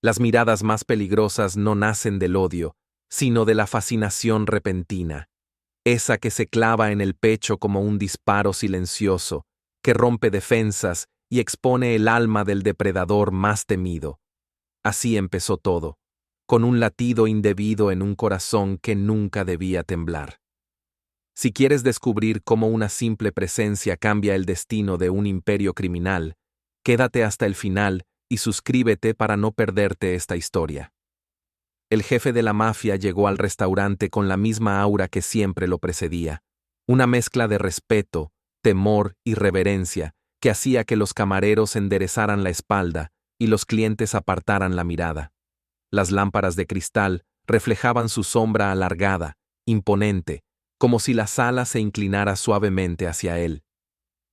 Las miradas más peligrosas no nacen del odio, sino de la fascinación repentina, esa que se clava en el pecho como un disparo silencioso, que rompe defensas y expone el alma del depredador más temido. Así empezó todo, con un latido indebido en un corazón que nunca debía temblar. Si quieres descubrir cómo una simple presencia cambia el destino de un imperio criminal, quédate hasta el final y suscríbete para no perderte esta historia. El jefe de la mafia llegó al restaurante con la misma aura que siempre lo precedía, una mezcla de respeto, temor y reverencia que hacía que los camareros enderezaran la espalda y los clientes apartaran la mirada. Las lámparas de cristal reflejaban su sombra alargada, imponente, como si la sala se inclinara suavemente hacia él.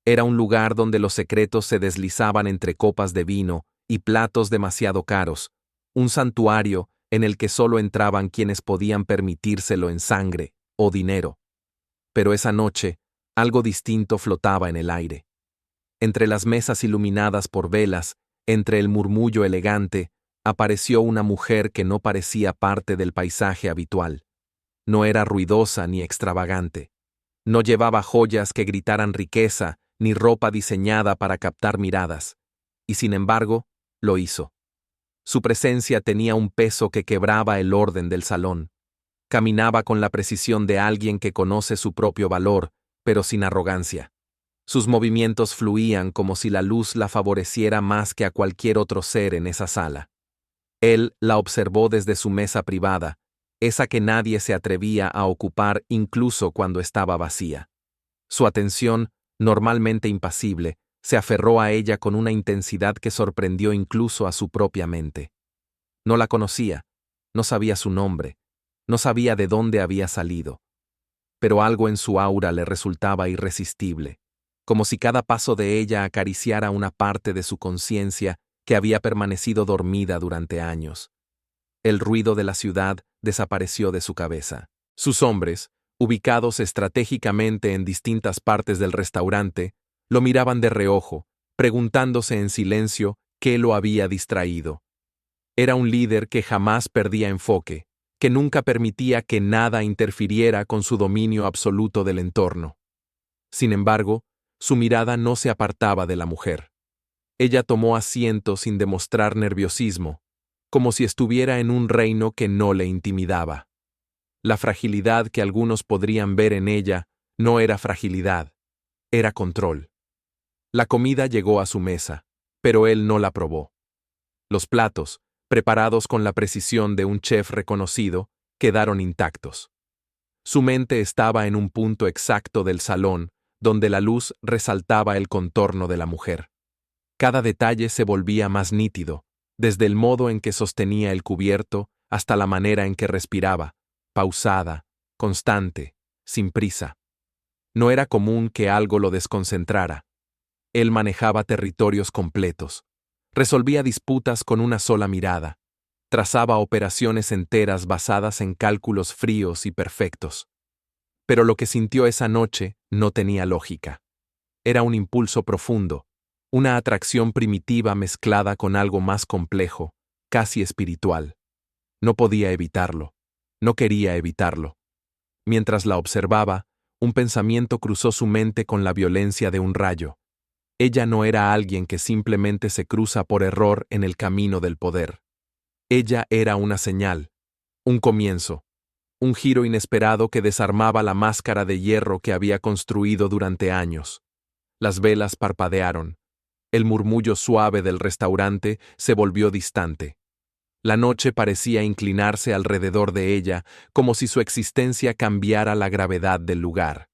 Era un lugar donde los secretos se deslizaban entre copas de vino y platos demasiado caros, un santuario en el que solo entraban quienes podían permitírselo en sangre o dinero. Pero esa noche, algo distinto flotaba en el aire. Entre las mesas iluminadas por velas, entre el murmullo elegante, apareció una mujer que no parecía parte del paisaje habitual. No era ruidosa ni extravagante. No llevaba joyas que gritaran riqueza, ni ropa diseñada para captar miradas. Y sin embargo, lo hizo. Su presencia tenía un peso que quebraba el orden del salón. Caminaba con la precisión de alguien que conoce su propio valor, pero sin arrogancia. Sus movimientos fluían como si la luz la favoreciera más que a cualquier otro ser en esa sala. Él la observó desde su mesa privada, esa que nadie se atrevía a ocupar incluso cuando estaba vacía. Su atención, normalmente impasible, se aferró a ella con una intensidad que sorprendió incluso a su propia mente. No la conocía, no sabía su nombre, no sabía de dónde había salido. Pero algo en su aura le resultaba irresistible, como si cada paso de ella acariciara una parte de su conciencia que había permanecido dormida durante años. El ruido de la ciudad desapareció de su cabeza. Sus hombres, ubicados estratégicamente en distintas partes del restaurante, lo miraban de reojo, preguntándose en silencio qué lo había distraído. Era un líder que jamás perdía enfoque, que nunca permitía que nada interfiriera con su dominio absoluto del entorno. Sin embargo, su mirada no se apartaba de la mujer. Ella tomó asiento sin demostrar nerviosismo, como si estuviera en un reino que no le intimidaba. La fragilidad que algunos podrían ver en ella no era fragilidad, era control. La comida llegó a su mesa, pero él no la probó. Los platos, preparados con la precisión de un chef reconocido, quedaron intactos. Su mente estaba en un punto exacto del salón, donde la luz resaltaba el contorno de la mujer. Cada detalle se volvía más nítido, desde el modo en que sostenía el cubierto hasta la manera en que respiraba, pausada, constante, sin prisa. No era común que algo lo desconcentrara. Él manejaba territorios completos, resolvía disputas con una sola mirada, trazaba operaciones enteras basadas en cálculos fríos y perfectos. Pero lo que sintió esa noche no tenía lógica. Era un impulso profundo, una atracción primitiva mezclada con algo más complejo, casi espiritual. No podía evitarlo, no quería evitarlo. Mientras la observaba, un pensamiento cruzó su mente con la violencia de un rayo. Ella no era alguien que simplemente se cruza por error en el camino del poder. Ella era una señal, un comienzo, un giro inesperado que desarmaba la máscara de hierro que había construido durante años. Las velas parpadearon. El murmullo suave del restaurante se volvió distante. La noche parecía inclinarse alrededor de ella, como si su existencia cambiara la gravedad del lugar.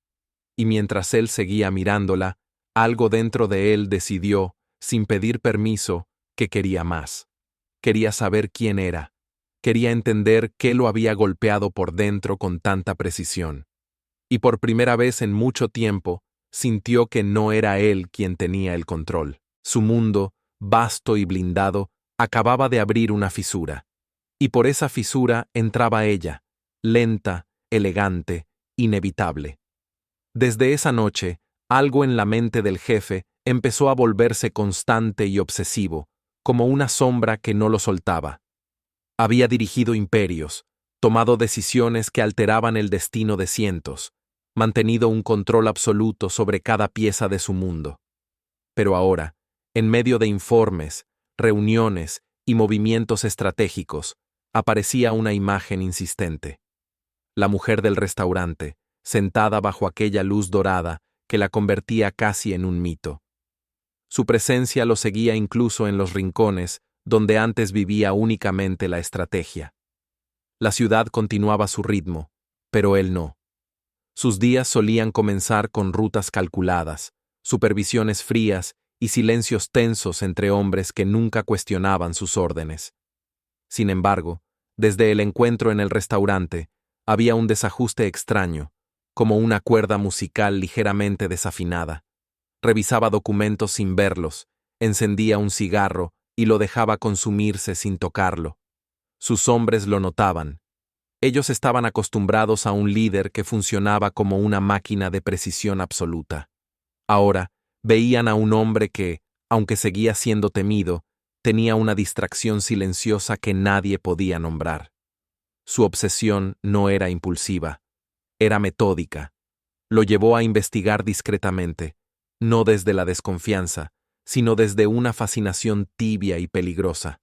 Y mientras él seguía mirándola, algo dentro de él decidió, sin pedir permiso, que quería más. Quería saber quién era. Quería entender qué lo había golpeado por dentro con tanta precisión. Y por primera vez en mucho tiempo, sintió que no era él quien tenía el control. Su mundo, vasto y blindado, acababa de abrir una fisura. Y por esa fisura entraba ella, lenta, elegante, inevitable. Desde esa noche, algo en la mente del jefe empezó a volverse constante y obsesivo, como una sombra que no lo soltaba. Había dirigido imperios, tomado decisiones que alteraban el destino de cientos, mantenido un control absoluto sobre cada pieza de su mundo. Pero ahora, en medio de informes, reuniones y movimientos estratégicos, aparecía una imagen insistente. La mujer del restaurante, sentada bajo aquella luz dorada que la convertía casi en un mito. Su presencia lo seguía incluso en los rincones donde antes vivía únicamente la estrategia. La ciudad continuaba su ritmo, pero él no. Sus días solían comenzar con rutas calculadas, supervisiones frías y silencios tensos entre hombres que nunca cuestionaban sus órdenes. Sin embargo, desde el encuentro en el restaurante, había un desajuste extraño, como una cuerda musical ligeramente desafinada. Revisaba documentos sin verlos, encendía un cigarro y lo dejaba consumirse sin tocarlo. Sus hombres lo notaban. Ellos estaban acostumbrados a un líder que funcionaba como una máquina de precisión absoluta. Ahora, veían a un hombre que, aunque seguía siendo temido, tenía una distracción silenciosa que nadie podía nombrar. Su obsesión no era impulsiva, era metódica. Lo llevó a investigar discretamente, no desde la desconfianza, sino desde una fascinación tibia y peligrosa.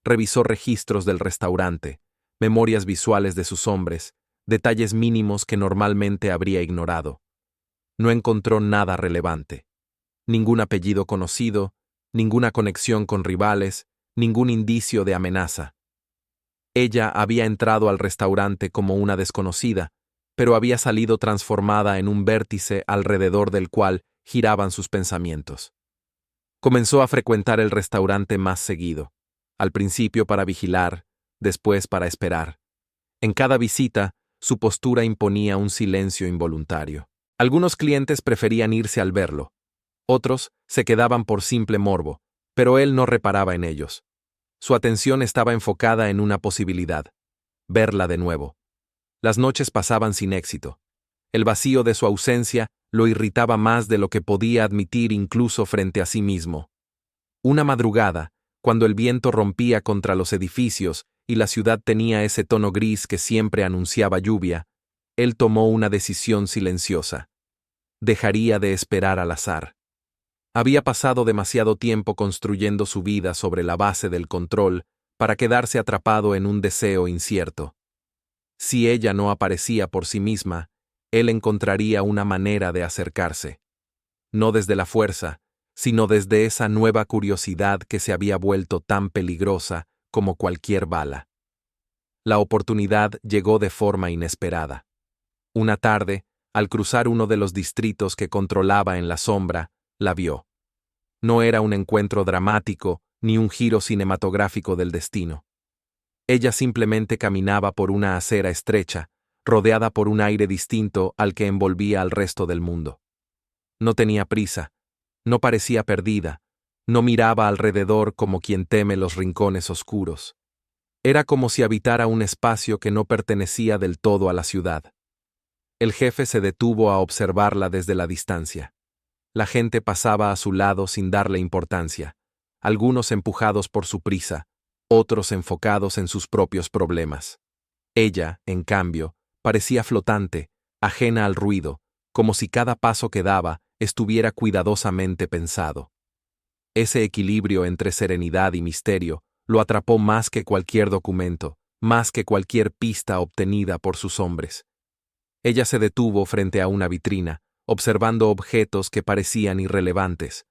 Revisó registros del restaurante, memorias visuales de sus hombres, detalles mínimos que normalmente habría ignorado. No encontró nada relevante. Ningún apellido conocido, ninguna conexión con rivales, ningún indicio de amenaza. Ella había entrado al restaurante como una desconocida, pero había salido transformada en un vértice alrededor del cual giraban sus pensamientos. Comenzó a frecuentar el restaurante más seguido, al principio para vigilar, después para esperar. En cada visita, su postura imponía un silencio involuntario. Algunos clientes preferían irse al verlo, otros se quedaban por simple morbo, pero él no reparaba en ellos. Su atención estaba enfocada en una posibilidad: verla de nuevo. Las noches pasaban sin éxito. El vacío de su ausencia lo irritaba más de lo que podía admitir incluso frente a sí mismo. Una madrugada, cuando el viento rompía contra los edificios y la ciudad tenía ese tono gris que siempre anunciaba lluvia, él tomó una decisión silenciosa. Dejaría de esperar al azar. Había pasado demasiado tiempo construyendo su vida sobre la base del control para quedarse atrapado en un deseo incierto. Si ella no aparecía por sí misma, él encontraría una manera de acercarse. No desde la fuerza, sino desde esa nueva curiosidad que se había vuelto tan peligrosa como cualquier bala. La oportunidad llegó de forma inesperada. Una tarde, al cruzar uno de los distritos que controlaba en la sombra, la vio. No era un encuentro dramático ni un giro cinematográfico del destino. Ella simplemente caminaba por una acera estrecha, rodeada por un aire distinto al que envolvía al resto del mundo. No tenía prisa, no parecía perdida, no miraba alrededor como quien teme los rincones oscuros. Era como si habitara un espacio que no pertenecía del todo a la ciudad. El jefe se detuvo a observarla desde la distancia. La gente pasaba a su lado sin darle importancia, algunos empujados por su prisa, otros enfocados en sus propios problemas. Ella, en cambio, parecía flotante, ajena al ruido, como si cada paso que daba estuviera cuidadosamente pensado. Ese equilibrio entre serenidad y misterio lo atrapó más que cualquier documento, más que cualquier pista obtenida por sus hombres. Ella se detuvo frente a una vitrina, observando objetos que parecían irrelevantes.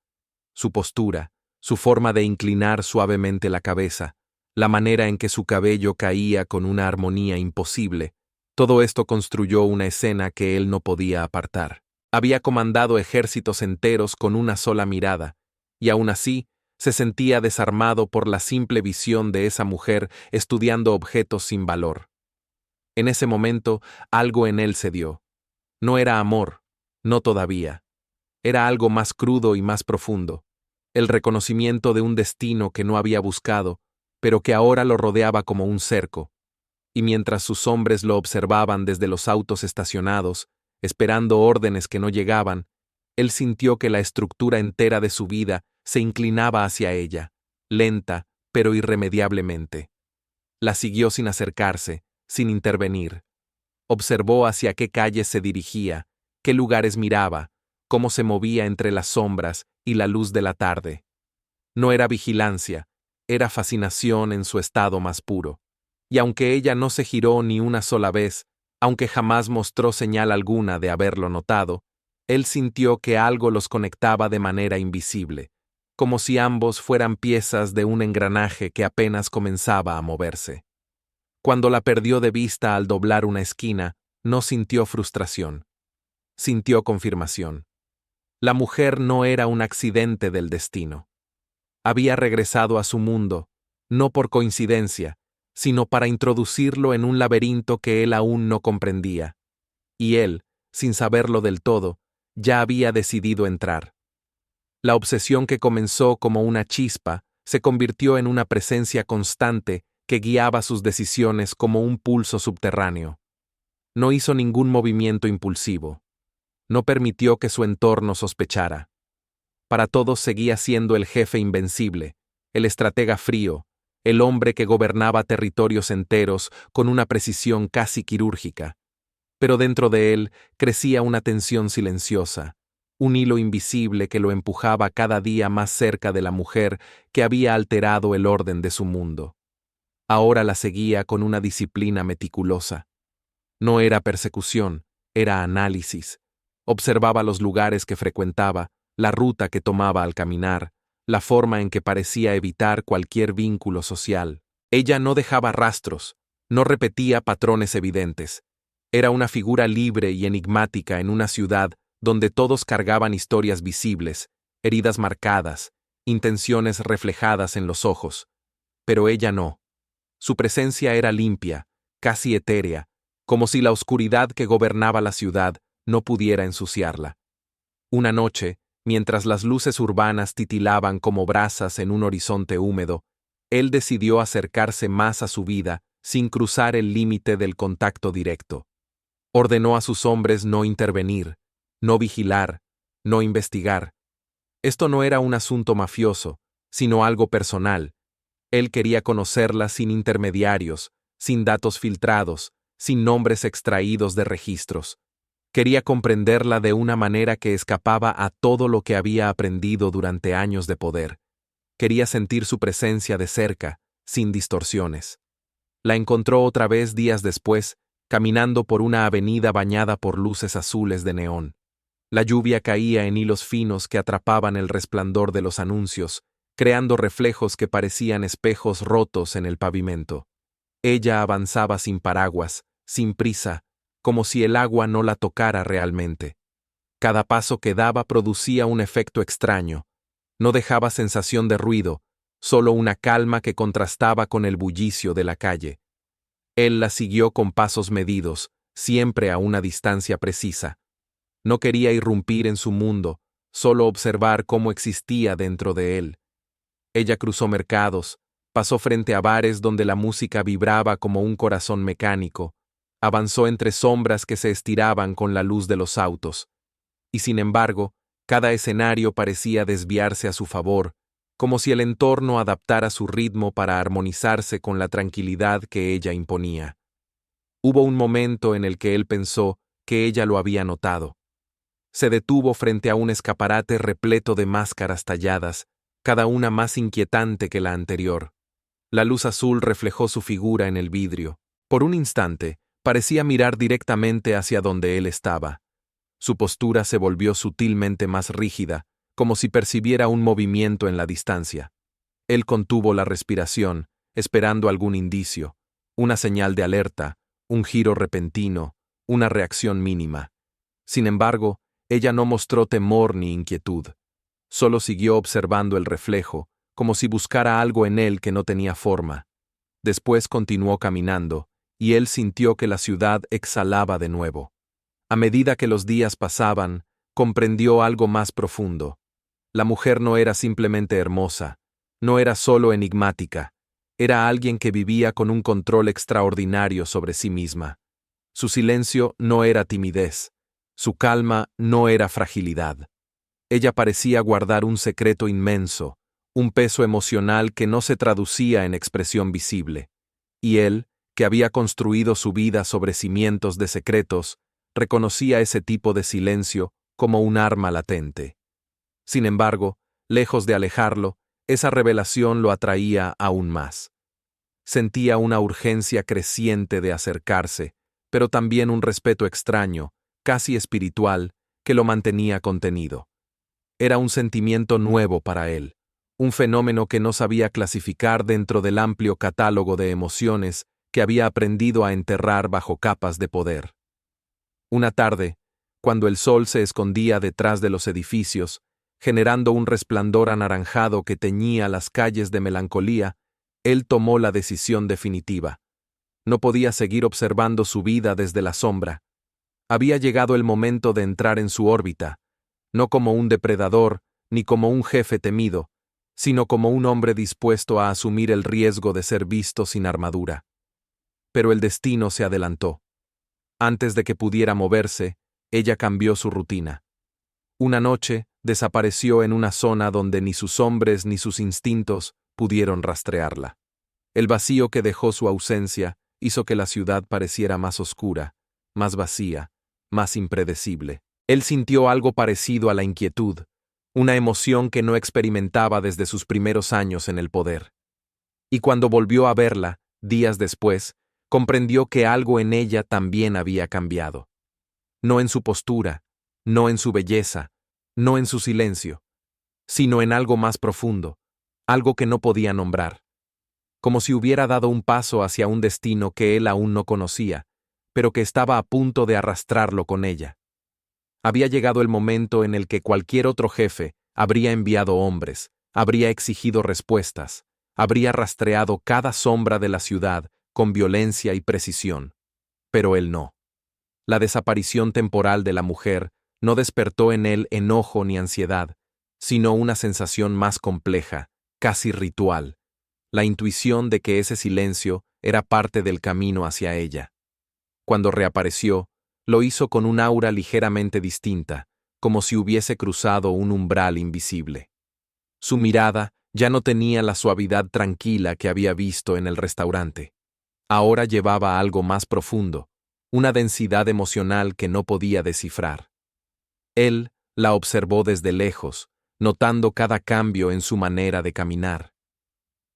Su postura, su forma de inclinar suavemente la cabeza, la manera en que su cabello caía con una armonía imposible, todo esto construyó una escena que él no podía apartar. Había comandado ejércitos enteros con una sola mirada, y aún así se sentía desarmado por la simple visión de esa mujer estudiando objetos sin valor. En ese momento, algo en él cedió. No era amor, no todavía. Era algo más crudo y más profundo. El reconocimiento de un destino que no había buscado, pero que ahora lo rodeaba como un cerco. Y mientras sus hombres lo observaban desde los autos estacionados, esperando órdenes que no llegaban, él sintió que la estructura entera de su vida se inclinaba hacia ella, lenta, pero irremediablemente. La siguió sin acercarse, sin intervenir. Observó hacia qué calles se dirigía, qué lugares miraba, cómo se movía entre las sombras y la luz de la tarde. No era vigilancia, era fascinación en su estado más puro. Y aunque ella no se giró ni una sola vez, aunque jamás mostró señal alguna de haberlo notado, él sintió que algo los conectaba de manera invisible, como si ambos fueran piezas de un engranaje que apenas comenzaba a moverse. Cuando la perdió de vista al doblar una esquina, no sintió frustración. Sintió confirmación. La mujer no era un accidente del destino. Había regresado a su mundo, no por coincidencia, sino para introducirlo en un laberinto que él aún no comprendía. Y él, sin saberlo del todo, ya había decidido entrar. La obsesión que comenzó como una chispa se convirtió en una presencia constante que guiaba sus decisiones como un pulso subterráneo. No hizo ningún movimiento impulsivo. No permitió que su entorno sospechara. Para todos seguía siendo el jefe invencible, el estratega frío, el hombre que gobernaba territorios enteros con una precisión casi quirúrgica. Pero dentro de él crecía una tensión silenciosa, un hilo invisible que lo empujaba cada día más cerca de la mujer que había alterado el orden de su mundo. Ahora la seguía con una disciplina meticulosa. No era persecución, era análisis. Observaba los lugares que frecuentaba, la ruta que tomaba al caminar, la forma en que parecía evitar cualquier vínculo social. Ella no dejaba rastros, no repetía patrones evidentes. Era una figura libre y enigmática en una ciudad donde todos cargaban historias visibles, heridas marcadas, intenciones reflejadas en los ojos. Pero ella no. Su presencia era limpia, casi etérea, como si la oscuridad que gobernaba la ciudad no pudiera ensuciarla. Una noche, mientras las luces urbanas titilaban como brasas en un horizonte húmedo, él decidió acercarse más a su vida sin cruzar el límite del contacto directo. Ordenó a sus hombres no intervenir, no vigilar, no investigar. Esto no era un asunto mafioso, sino algo personal. Él quería conocerla sin intermediarios, sin datos filtrados, sin nombres extraídos de registros. Quería comprenderla de una manera que escapaba a todo lo que había aprendido durante años de poder. Quería sentir su presencia de cerca, sin distorsiones. La encontró otra vez días después, caminando por una avenida bañada por luces azules de neón. La lluvia caía en hilos finos que atrapaban el resplandor de los anuncios, creando reflejos que parecían espejos rotos en el pavimento. Ella avanzaba sin paraguas, sin prisa, como si el agua no la tocara realmente. Cada paso que daba producía un efecto extraño. No dejaba sensación de ruido, solo una calma que contrastaba con el bullicio de la calle. Él la siguió con pasos medidos, siempre a una distancia precisa. No quería irrumpir en su mundo, solo observar cómo existía dentro de él. Ella cruzó mercados, pasó frente a bares donde la música vibraba como un corazón mecánico, avanzó entre sombras que se estiraban con la luz de los autos. Y sin embargo, cada escenario parecía desviarse a su favor, como si el entorno adaptara su ritmo para armonizarse con la tranquilidad que ella imponía. Hubo un momento en el que él pensó que ella lo había notado. Se detuvo frente a un escaparate repleto de máscaras talladas, cada una más inquietante que la anterior. La luz azul reflejó su figura en el vidrio. Por un instante, parecía mirar directamente hacia donde él estaba. Su postura se volvió sutilmente más rígida, como si percibiera un movimiento en la distancia. Él contuvo la respiración, esperando algún indicio, una señal de alerta, un giro repentino, una reacción mínima. Sin embargo, ella no mostró temor ni inquietud. Solo siguió observando el reflejo, como si buscara algo en él que no tenía forma. Después continuó caminando, y él sintió que la ciudad exhalaba de nuevo. A medida que los días pasaban, comprendió algo más profundo. La mujer no era simplemente hermosa, no era solo enigmática, era alguien que vivía con un control extraordinario sobre sí misma. Su silencio no era timidez, su calma no era fragilidad. Ella parecía guardar un secreto inmenso, un peso emocional que no se traducía en expresión visible. Y él, que había construido su vida sobre cimientos de secretos, reconocía ese tipo de silencio como un arma latente. Sin embargo, lejos de alejarlo, esa revelación lo atraía aún más. Sentía una urgencia creciente de acercarse, pero también un respeto extraño, casi espiritual, que lo mantenía contenido. Era un sentimiento nuevo para él, un fenómeno que no sabía clasificar dentro del amplio catálogo de emociones que había aprendido a enterrar bajo capas de poder. Una tarde, cuando el sol se escondía detrás de los edificios, generando un resplandor anaranjado que teñía las calles de melancolía, él tomó la decisión definitiva. No podía seguir observando su vida desde la sombra. Había llegado el momento de entrar en su órbita, no como un depredador ni como un jefe temido, sino como un hombre dispuesto a asumir el riesgo de ser visto sin armadura. Pero el destino se adelantó. Antes de que pudiera moverse, ella cambió su rutina. Una noche, desapareció en una zona donde ni sus hombres ni sus instintos pudieron rastrearla. El vacío que dejó su ausencia hizo que la ciudad pareciera más oscura, más vacía, más impredecible. Él sintió algo parecido a la inquietud, una emoción que no experimentaba desde sus primeros años en el poder. Y cuando volvió a verla, días después, comprendió que algo en ella también había cambiado. No en su postura, no en su belleza, no en su silencio, sino en algo más profundo, algo que no podía nombrar. Como si hubiera dado un paso hacia un destino que él aún no conocía, pero que estaba a punto de arrastrarlo con ella. Había llegado el momento en el que cualquier otro jefe habría enviado hombres, habría exigido respuestas, habría rastreado cada sombra de la ciudad con violencia y precisión. Pero él no. La desaparición temporal de la mujer no despertó en él enojo ni ansiedad, sino una sensación más compleja, casi ritual, la intuición de que ese silencio era parte del camino hacia ella. Cuando reapareció, lo hizo con un aura ligeramente distinta, como si hubiese cruzado un umbral invisible. Su mirada ya no tenía la suavidad tranquila que había visto en el restaurante. Ahora llevaba algo más profundo, una densidad emocional que no podía descifrar. Él la observó desde lejos, notando cada cambio en su manera de caminar.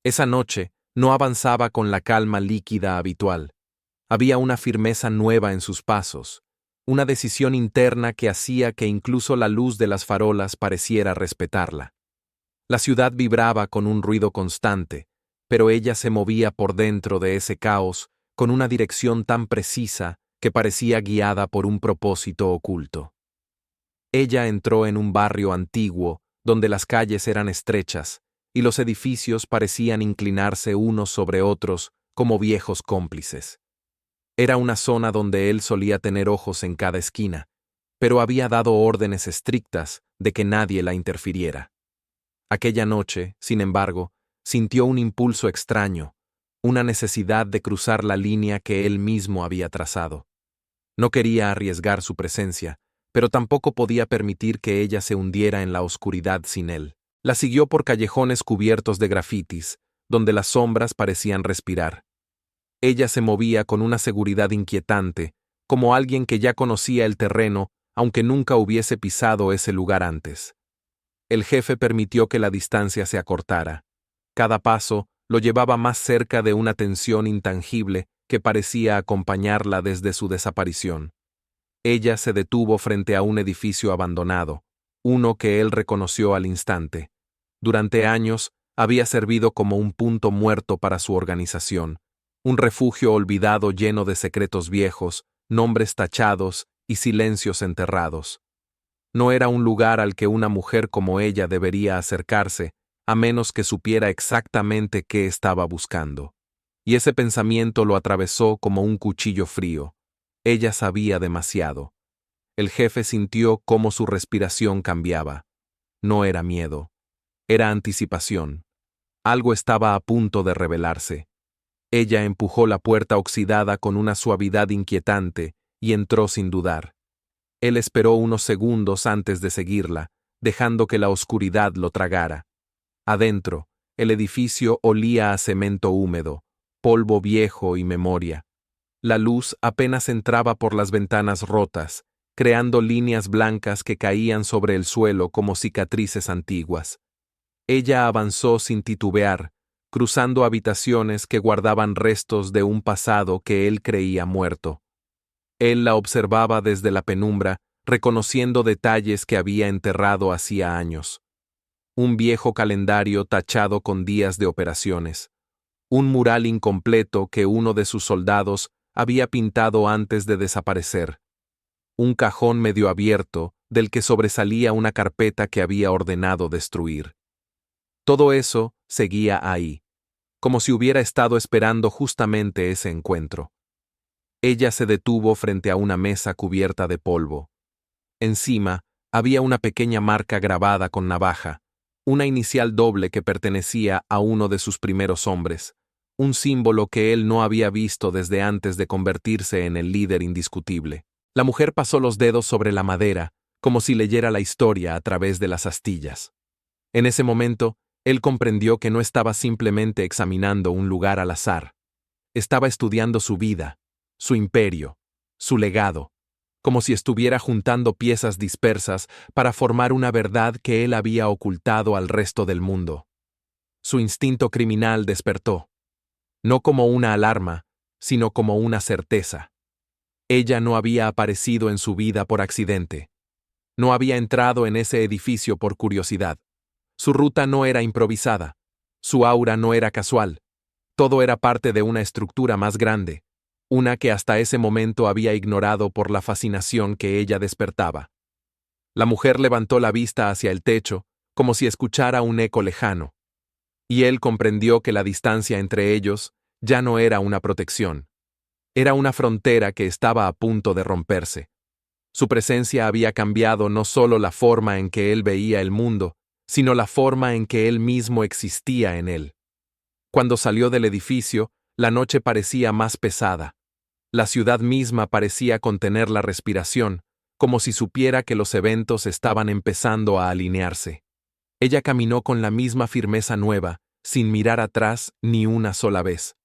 Esa noche no avanzaba con la calma líquida habitual. Había una firmeza nueva en sus pasos, una decisión interna que hacía que incluso la luz de las farolas pareciera respetarla. La ciudad vibraba con un ruido constante, pero ella se movía por dentro de ese caos con una dirección tan precisa que parecía guiada por un propósito oculto. Ella entró en un barrio antiguo donde las calles eran estrechas y los edificios parecían inclinarse unos sobre otros como viejos cómplices. Era una zona donde él solía tener ojos en cada esquina, pero había dado órdenes estrictas de que nadie la interfiriera. Aquella noche, sin embargo, sintió un impulso extraño, una necesidad de cruzar la línea que él mismo había trazado. No quería arriesgar su presencia, pero tampoco podía permitir que ella se hundiera en la oscuridad sin él. La siguió por callejones cubiertos de grafitis, donde las sombras parecían respirar. Ella se movía con una seguridad inquietante, como alguien que ya conocía el terreno, aunque nunca hubiese pisado ese lugar antes. El jefe permitió que la distancia se acortara. Cada paso lo llevaba más cerca de una tensión intangible que parecía acompañarla desde su desaparición. Ella se detuvo frente a un edificio abandonado, uno que él reconoció al instante. Durante años, había servido como un punto muerto para su organización, un refugio olvidado lleno de secretos viejos, nombres tachados y silencios enterrados. No era un lugar al que una mujer como ella debería acercarse, a menos que supiera exactamente qué estaba buscando. Y ese pensamiento lo atravesó como un cuchillo frío. Ella sabía demasiado. El jefe sintió cómo su respiración cambiaba. No era miedo. Era anticipación. Algo estaba a punto de revelarse. Ella empujó la puerta oxidada con una suavidad inquietante y entró sin dudar. Él esperó unos segundos antes de seguirla, dejando que la oscuridad lo tragara. Adentro, el edificio olía a cemento húmedo, polvo viejo y memoria. La luz apenas entraba por las ventanas rotas, creando líneas blancas que caían sobre el suelo como cicatrices antiguas. Ella avanzó sin titubear, cruzando habitaciones que guardaban restos de un pasado que él creía muerto. Él la observaba desde la penumbra, reconociendo detalles que había enterrado hacía años. Un viejo calendario tachado con días de operaciones. Un mural incompleto que uno de sus soldados había pintado antes de desaparecer. Un cajón medio abierto, del que sobresalía una carpeta que había ordenado destruir. Todo eso seguía ahí, como si hubiera estado esperando justamente ese encuentro. Ella se detuvo frente a una mesa cubierta de polvo. Encima había una pequeña marca grabada con navaja, una inicial doble que pertenecía a uno de sus primeros hombres, un símbolo que él no había visto desde antes de convertirse en el líder indiscutible. La mujer pasó los dedos sobre la madera, como si leyera la historia a través de las astillas. En ese momento, él comprendió que no estaba simplemente examinando un lugar al azar. Estaba estudiando su vida, su imperio, su legado, como si estuviera juntando piezas dispersas para formar una verdad que él había ocultado al resto del mundo. Su instinto criminal despertó, no como una alarma, sino como una certeza. Ella no había aparecido en su vida por accidente. No había entrado en ese edificio por curiosidad. Su ruta no era improvisada. Su aura no era casual. Todo era parte de una estructura más grande, una que hasta ese momento había ignorado por la fascinación que ella despertaba. La mujer levantó la vista hacia el techo, como si escuchara un eco lejano. Y él comprendió que la distancia entre ellos ya no era una protección. Era una frontera que estaba a punto de romperse. Su presencia había cambiado no solo la forma en que él veía el mundo, sino la forma en que él mismo existía en él. Cuando salió del edificio, la noche parecía más pesada. La ciudad misma parecía contener la respiración, como si supiera que los eventos estaban empezando a alinearse. Ella caminó con la misma firmeza nueva, sin mirar atrás ni una sola vez.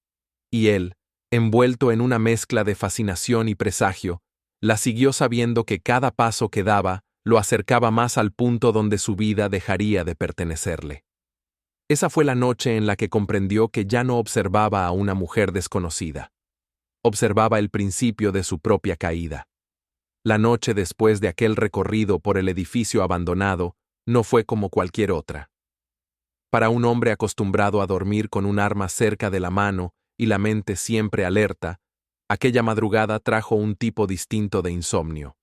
Y él, envuelto en una mezcla de fascinación y presagio, la siguió sabiendo que cada paso que daba lo acercaba más al punto donde su vida dejaría de pertenecerle. Esa fue la noche en la que comprendió que ya no observaba a una mujer desconocida. Observaba el principio de su propia caída. La noche después de aquel recorrido por el edificio abandonado no fue como cualquier otra. Para un hombre acostumbrado a dormir con un arma cerca de la mano y la mente siempre alerta, aquella madrugada trajo un tipo distinto de insomnio.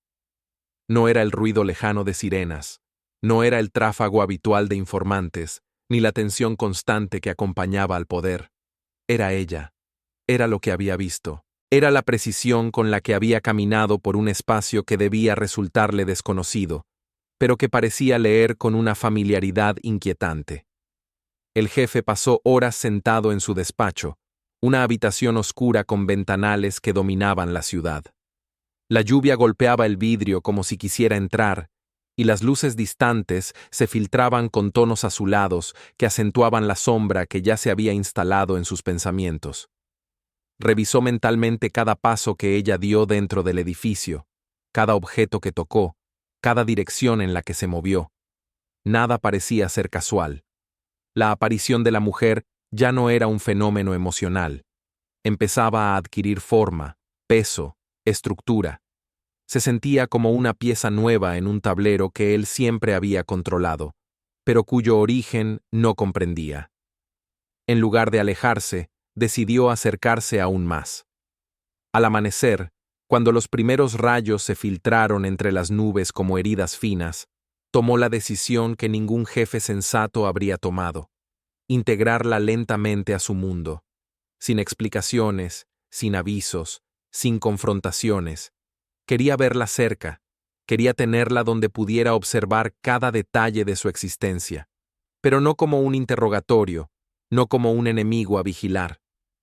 No era el ruido lejano de sirenas, no era el tráfago habitual de informantes, ni la tensión constante que acompañaba al poder. Era ella. Era lo que había visto. Era la precisión con la que había caminado por un espacio que debía resultarle desconocido, pero que parecía leer con una familiaridad inquietante. El jefe pasó horas sentado en su despacho, una habitación oscura con ventanales que dominaban la ciudad. La lluvia golpeaba el vidrio como si quisiera entrar, y las luces distantes se filtraban con tonos azulados que acentuaban la sombra que ya se había instalado en sus pensamientos. Revisó mentalmente cada paso que ella dio dentro del edificio, cada objeto que tocó, cada dirección en la que se movió. Nada parecía ser casual. La aparición de la mujer ya no era un fenómeno emocional. Empezaba a adquirir forma, peso, estructura. Se sentía como una pieza nueva en un tablero que él siempre había controlado, pero cuyo origen no comprendía. En lugar de alejarse, decidió acercarse aún más. Al amanecer, cuando los primeros rayos se filtraron entre las nubes como heridas finas, tomó la decisión que ningún jefe sensato habría tomado: integrarla lentamente a su mundo, sin explicaciones, sin avisos, sin confrontaciones. Quería verla cerca, quería tenerla donde pudiera observar cada detalle de su existencia, pero no como un interrogatorio, no como un enemigo a vigilar.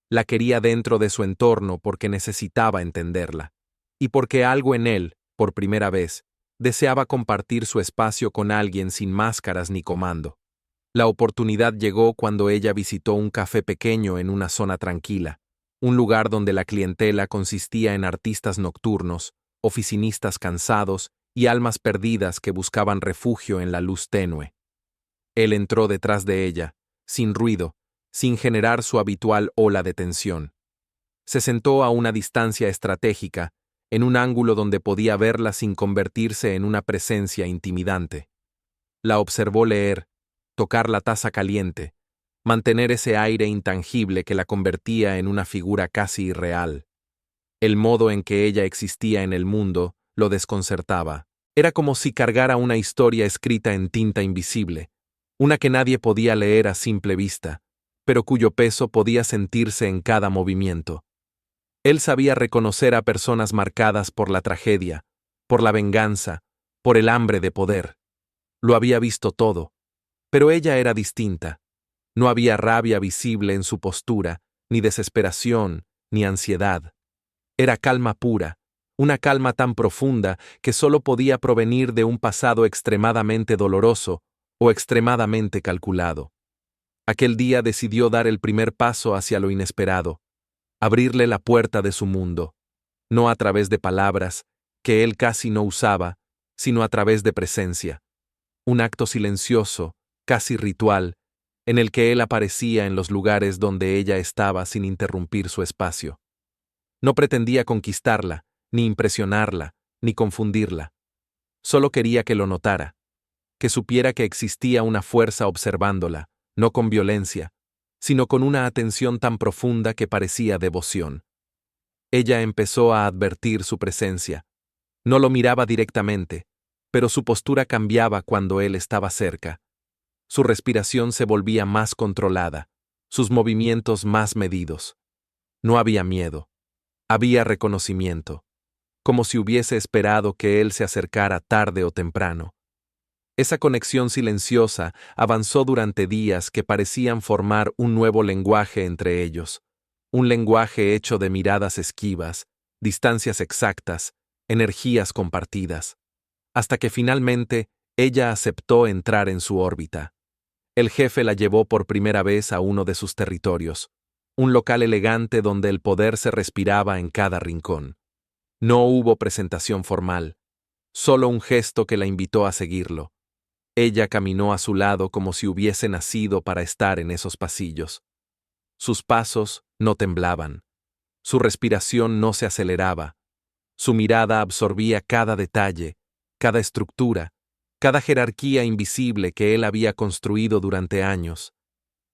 La quería dentro de su entorno porque necesitaba entenderla, y porque algo en él, por primera vez, deseaba compartir su espacio con alguien sin máscaras ni comando. La oportunidad llegó cuando ella visitó un café pequeño en una zona tranquila, un lugar donde la clientela consistía en artistas nocturnos, oficinistas cansados y almas perdidas que buscaban refugio en la luz tenue. Él entró detrás de ella, sin ruido, sin generar su habitual ola de tensión. Se sentó a una distancia estratégica, en un ángulo donde podía verla sin convertirse en una presencia intimidante. La observó leer, tocar la taza caliente, mantener ese aire intangible que la convertía en una figura casi irreal. El modo en que ella existía en el mundo lo desconcertaba. Era como si cargara una historia escrita en tinta invisible, una que nadie podía leer a simple vista, pero cuyo peso podía sentirse en cada movimiento. Él sabía reconocer a personas marcadas por la tragedia, por la venganza, por el hambre de poder. Lo había visto todo, pero ella era distinta. No había rabia visible en su postura, ni desesperación, ni ansiedad. Era calma pura, una calma tan profunda que solo podía provenir de un pasado extremadamente doloroso o extremadamente calculado. Aquel día decidió dar el primer paso hacia lo inesperado, abrirle la puerta de su mundo, no a través de palabras, que él casi no usaba, sino a través de presencia. Un acto silencioso, casi ritual, en el que él aparecía en los lugares donde ella estaba sin interrumpir su espacio. No pretendía conquistarla, ni impresionarla, ni confundirla. Solo quería que lo notara, que supiera que existía una fuerza observándola, no con violencia, sino con una atención tan profunda que parecía devoción. Ella empezó a advertir su presencia. No lo miraba directamente, pero su postura cambiaba cuando él estaba cerca. Su respiración se volvía más controlada, sus movimientos más medidos. No había miedo. Había reconocimiento, como si hubiese esperado que él se acercara tarde o temprano. Esa conexión silenciosa avanzó durante días que parecían formar un nuevo lenguaje entre ellos, un lenguaje hecho de miradas esquivas, distancias exactas, energías compartidas, hasta que finalmente ella aceptó entrar en su órbita. El jefe la llevó por primera vez a uno de sus territorios, un local elegante donde el poder se respiraba en cada rincón. No hubo presentación formal, solo un gesto que la invitó a seguirlo. Ella caminó a su lado como si hubiese nacido para estar en esos pasillos. Sus pasos no temblaban, su respiración no se aceleraba, su mirada absorbía cada detalle, cada estructura, cada jerarquía invisible que él había construido durante años.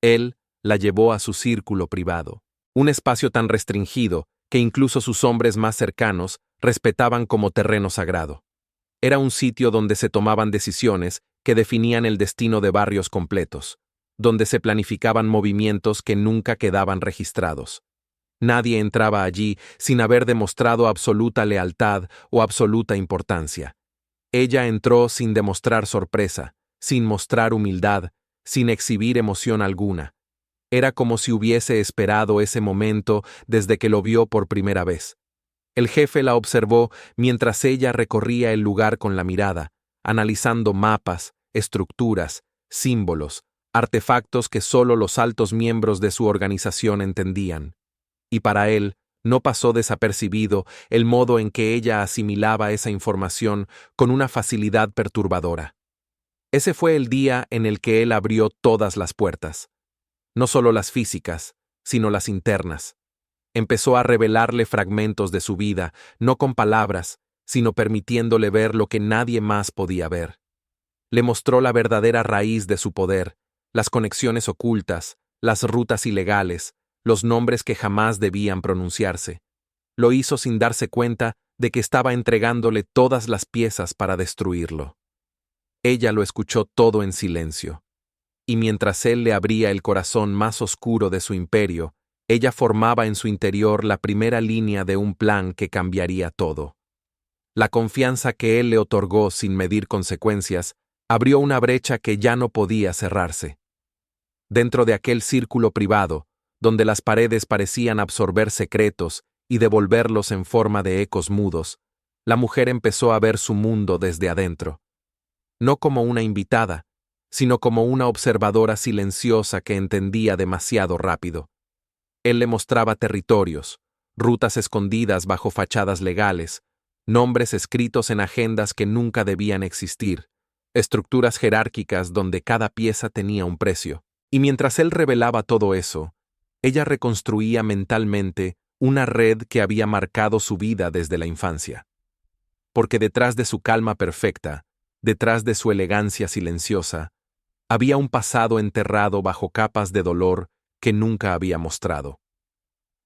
Él la llevó a su círculo privado, un espacio tan restringido que incluso sus hombres más cercanos respetaban como terreno sagrado. Era un sitio donde se tomaban decisiones que definían el destino de barrios completos, donde se planificaban movimientos que nunca quedaban registrados. Nadie entraba allí sin haber demostrado absoluta lealtad o absoluta importancia. Ella entró sin demostrar sorpresa, sin mostrar humildad, sin exhibir emoción alguna. Era como si hubiese esperado ese momento desde que lo vio por primera vez. El jefe la observó mientras ella recorría el lugar con la mirada, analizando mapas, estructuras, símbolos, artefactos que solo los altos miembros de su organización entendían. Y para él, no pasó desapercibido el modo en que ella asimilaba esa información con una facilidad perturbadora. Ese fue el día en el que él abrió todas las puertas. No solo las físicas, sino las internas. Empezó a revelarle fragmentos de su vida, no con palabras, sino permitiéndole ver lo que nadie más podía ver. Le mostró la verdadera raíz de su poder, las conexiones ocultas, las rutas ilegales, los nombres que jamás debían pronunciarse. Lo hizo sin darse cuenta de que estaba entregándole todas las piezas para destruirlo. Ella lo escuchó todo en silencio. Y mientras él le abría el corazón más oscuro de su imperio, ella formaba en su interior la primera línea de un plan que cambiaría todo. La confianza que él le otorgó sin medir consecuencias abrió una brecha que ya no podía cerrarse. Dentro de aquel círculo privado, donde las paredes parecían absorber secretos y devolverlos en forma de ecos mudos, la mujer empezó a ver su mundo desde adentro. No como una invitada, sino como una observadora silenciosa que entendía demasiado rápido. Él le mostraba territorios, rutas escondidas bajo fachadas legales, nombres escritos en agendas que nunca debían existir, estructuras jerárquicas donde cada pieza tenía un precio. Y mientras él revelaba todo eso, ella reconstruía mentalmente una red que había marcado su vida desde la infancia. Porque detrás de su calma perfecta, detrás de su elegancia silenciosa, había un pasado enterrado bajo capas de dolor que nunca había mostrado.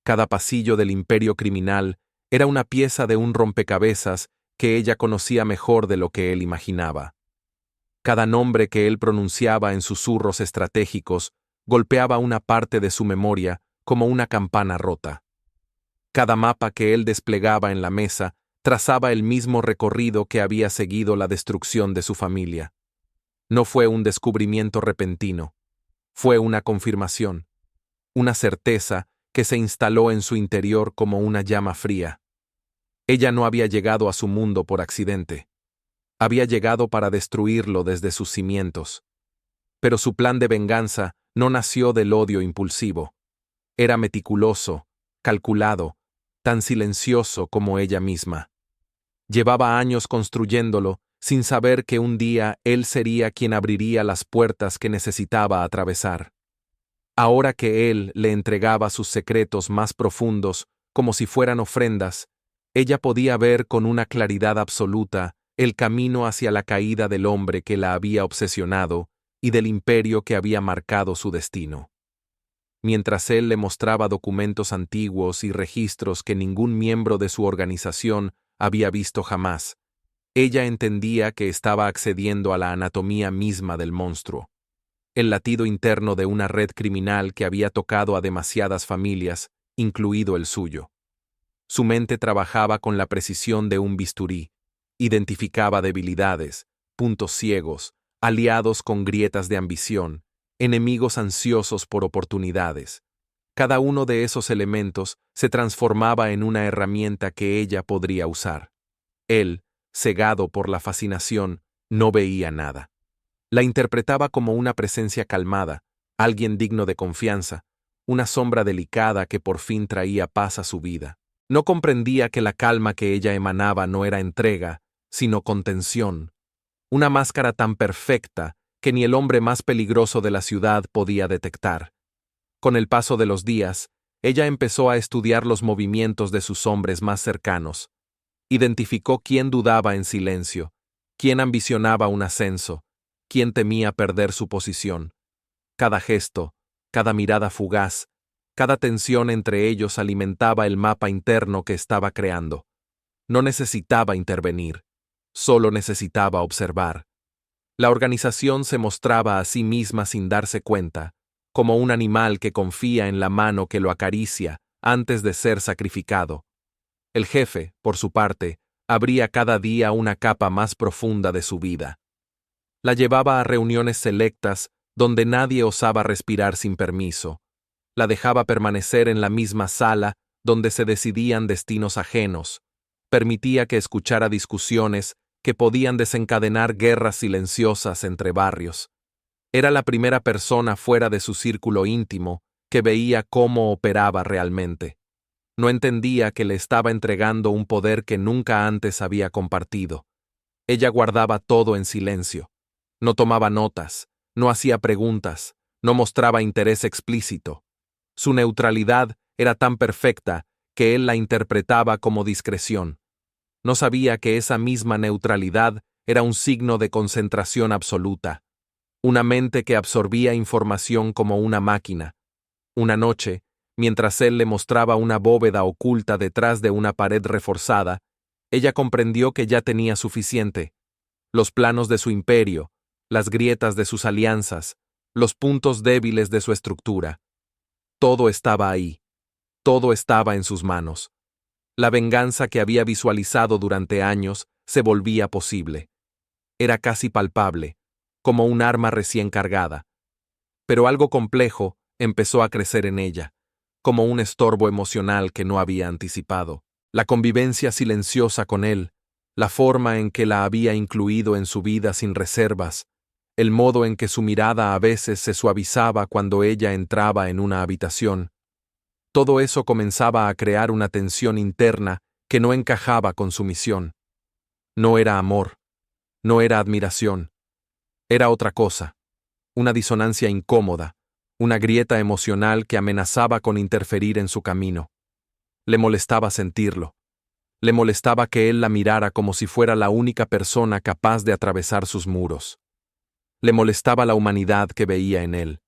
Cada pasillo del imperio criminal era una pieza de un rompecabezas que ella conocía mejor de lo que él imaginaba. Cada nombre que él pronunciaba en susurros estratégicos golpeaba una parte de su memoria como una campana rota. Cada mapa que él desplegaba en la mesa trazaba el mismo recorrido que había seguido la destrucción de su familia. No fue un descubrimiento repentino, fue una confirmación, una certeza que se instaló en su interior como una llama fría. Ella no había llegado a su mundo por accidente. Había llegado para destruirlo desde sus cimientos. Pero su plan de venganza no nació del odio impulsivo. Era meticuloso, calculado, tan silencioso como ella misma. Llevaba años construyéndolo, sin saber que un día él sería quien abriría las puertas que necesitaba atravesar. Ahora que él le entregaba sus secretos más profundos, como si fueran ofrendas, ella podía ver con una claridad absoluta el camino hacia la caída del hombre que la había obsesionado y del imperio que había marcado su destino. Mientras él le mostraba documentos antiguos y registros que ningún miembro de su organización había visto jamás, ella entendía que estaba accediendo a la anatomía misma del monstruo, el latido interno de una red criminal que había tocado a demasiadas familias, incluido el suyo. Su mente trabajaba con la precisión de un bisturí, identificaba debilidades, puntos ciegos, aliados con grietas de ambición, enemigos ansiosos por oportunidades. Cada uno de esos elementos se transformaba en una herramienta que ella podría usar. Él, cegado por la fascinación, no veía nada. La interpretaba como una presencia calmada, alguien digno de confianza, una sombra delicada que por fin traía paz a su vida. No comprendía que la calma que ella emanaba no era entrega, sino contención, una máscara tan perfecta que ni el hombre más peligroso de la ciudad podía detectar. Con el paso de los días, ella empezó a estudiar los movimientos de sus hombres más cercanos. Identificó quién dudaba en silencio, quién ambicionaba un ascenso, quién temía perder su posición. Cada gesto, cada mirada fugaz, cada tensión entre ellos alimentaba el mapa interno que estaba creando. No necesitaba intervenir, solo necesitaba observar. La organización se mostraba a sí misma sin darse cuenta, como un animal que confía en la mano que lo acaricia antes de ser sacrificado. El jefe, por su parte, abría cada día una capa más profunda de su vida. La llevaba a reuniones selectas donde nadie osaba respirar sin permiso. La dejaba permanecer en la misma sala donde se decidían destinos ajenos. Permitía que escuchara discusiones que podían desencadenar guerras silenciosas entre barrios. Era la primera persona fuera de su círculo íntimo que veía cómo operaba realmente. No entendía que le estaba entregando un poder que nunca antes había compartido. Ella guardaba todo en silencio. No tomaba notas, no hacía preguntas, no mostraba interés explícito. Su neutralidad era tan perfecta que él la interpretaba como discreción. No sabía que esa misma neutralidad era un signo de concentración absoluta. Una mente que absorbía información como una máquina. Una noche, mientras él le mostraba una bóveda oculta detrás de una pared reforzada, ella comprendió que ya tenía suficiente. Los planos de su imperio, las grietas de sus alianzas, los puntos débiles de su estructura. Todo estaba ahí. Todo estaba en sus manos. La venganza que había visualizado durante años se volvía posible. Era casi palpable, como un arma recién cargada. Pero algo complejo empezó a crecer en ella, como un estorbo emocional que no había anticipado. La convivencia silenciosa con él, la forma en que la había incluido en su vida sin reservas, el modo en que su mirada a veces se suavizaba cuando ella entraba en una habitación. Todo eso comenzaba a crear una tensión interna que no encajaba con su misión. No era amor, no era admiración, era otra cosa, una disonancia incómoda, una grieta emocional que amenazaba con interferir en su camino. Le molestaba sentirlo. Le molestaba que él la mirara como si fuera la única persona capaz de atravesar sus muros. Le molestaba la humanidad que veía en él,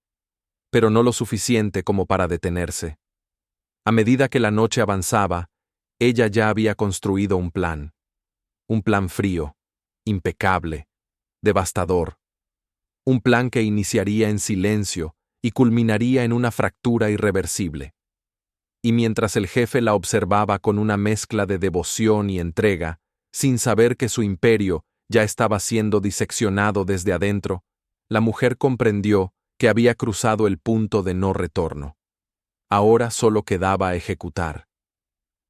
pero no lo suficiente como para detenerse. A medida que la noche avanzaba, ella ya había construido un plan frío, impecable, devastador, un plan que iniciaría en silencio y culminaría en una fractura irreversible. Y mientras el jefe la observaba con una mezcla de devoción y entrega, sin saber que su imperio ya estaba siendo diseccionado desde adentro, la mujer comprendió que había cruzado el punto de no retorno. Ahora solo quedaba ejecutar.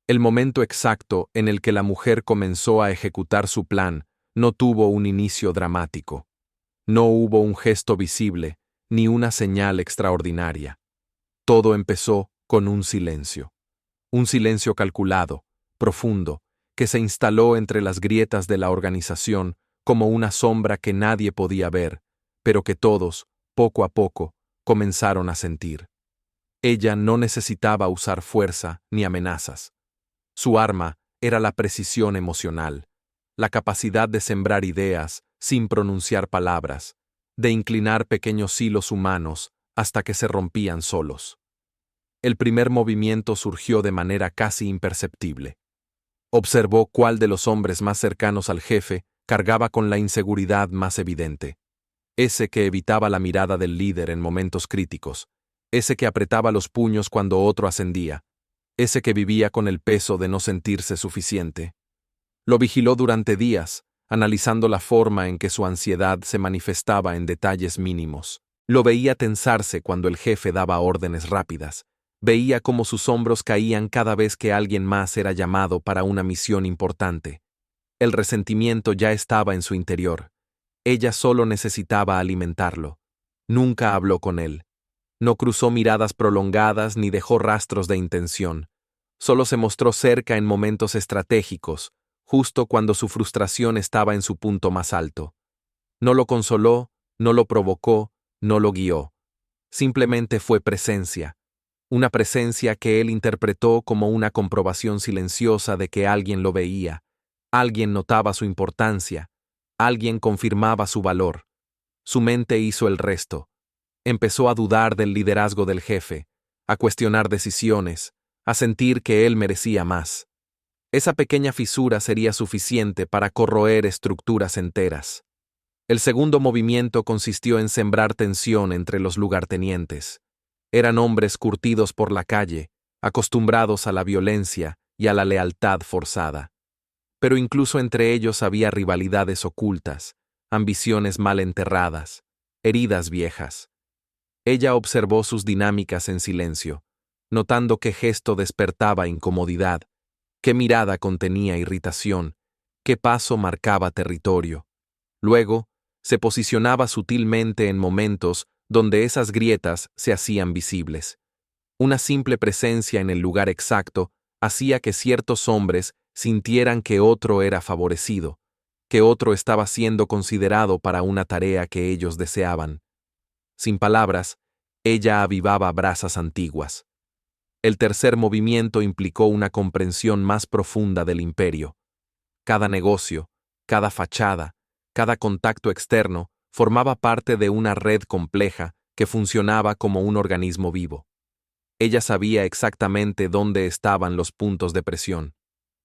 El momento exacto en el que la mujer comenzó a ejecutar su plan no tuvo un inicio dramático. No hubo un gesto visible, ni una señal extraordinaria. Todo empezó con un silencio. Un silencio calculado, profundo, que se instaló entre las grietas de la organización como una sombra que nadie podía ver, pero que todos, poco a poco, comenzaron a sentir. Ella no necesitaba usar fuerza ni amenazas. Su arma era la precisión emocional, la capacidad de sembrar ideas sin pronunciar palabras, de inclinar pequeños hilos humanos hasta que se rompían solos. El primer movimiento surgió de manera casi imperceptible. Observó cuál de los hombres más cercanos al jefe cargaba con la inseguridad más evidente. Ese que evitaba la mirada del líder en momentos críticos, ese que apretaba los puños cuando otro ascendía, ese que vivía con el peso de no sentirse suficiente. Lo vigiló durante días, analizando la forma en que su ansiedad se manifestaba en detalles mínimos. Lo veía tensarse cuando el jefe daba órdenes rápidas. Veía cómo sus hombros caían cada vez que alguien más era llamado para una misión importante. El resentimiento ya estaba en su interior. Ella solo necesitaba alimentarlo. Nunca habló con él. No cruzó miradas prolongadas ni dejó rastros de intención. Solo se mostró cerca en momentos estratégicos, justo cuando su frustración estaba en su punto más alto. No lo consoló, no lo provocó, no lo guió. Simplemente fue presencia. Una presencia que él interpretó como una comprobación silenciosa de que alguien lo veía, alguien notaba su importancia, alguien confirmaba su valor. Su mente hizo el resto. Empezó a dudar del liderazgo del jefe, a cuestionar decisiones, a sentir que él merecía más. Esa pequeña fisura sería suficiente para corroer estructuras enteras. El segundo movimiento consistió en sembrar tensión entre los lugartenientes. Eran hombres curtidos por la calle, acostumbrados a la violencia y a la lealtad forzada. Pero incluso entre ellos había rivalidades ocultas, ambiciones mal enterradas, heridas viejas. Ella observó sus dinámicas en silencio, notando qué gesto despertaba incomodidad, qué mirada contenía irritación, qué paso marcaba territorio. Luego, se posicionaba sutilmente en momentos donde esas grietas se hacían visibles. Una simple presencia en el lugar exacto hacía que ciertos hombres sintieran que otro era favorecido, que otro estaba siendo considerado para una tarea que ellos deseaban. Sin palabras, ella avivaba brasas antiguas. El tercer movimiento implicó una comprensión más profunda del imperio. Cada negocio, cada fachada, cada contacto externo formaba parte de una red compleja que funcionaba como un organismo vivo. Ella sabía exactamente dónde estaban los puntos de presión.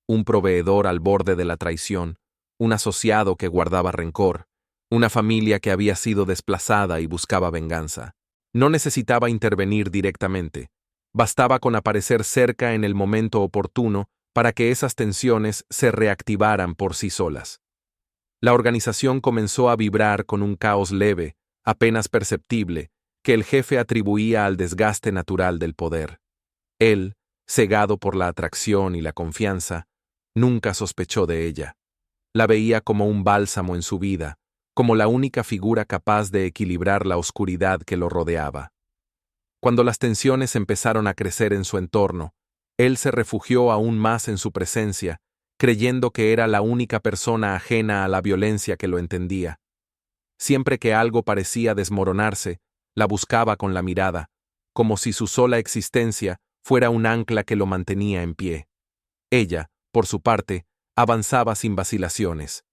Un proveedor al borde de la traición, un asociado que guardaba rencor, una familia que había sido desplazada y buscaba venganza. No necesitaba intervenir directamente. Bastaba con aparecer cerca en el momento oportuno para que esas tensiones se reactivaran por sí solas. La organización comenzó a vibrar con un caos leve, apenas perceptible, que el jefe atribuía al desgaste natural del poder. Él, cegado por la atracción y la confianza, nunca sospechó de ella. La veía como un bálsamo en su vida, como la única figura capaz de equilibrar la oscuridad que lo rodeaba. Cuando las tensiones empezaron a crecer en su entorno, él se refugió aún más en su presencia, creyendo que era la única persona ajena a la violencia que lo entendía. Siempre que algo parecía desmoronarse, la buscaba con la mirada, como si su sola existencia fuera un ancla que lo mantenía en pie. Ella, por su parte, avanzaba sin vacilaciones.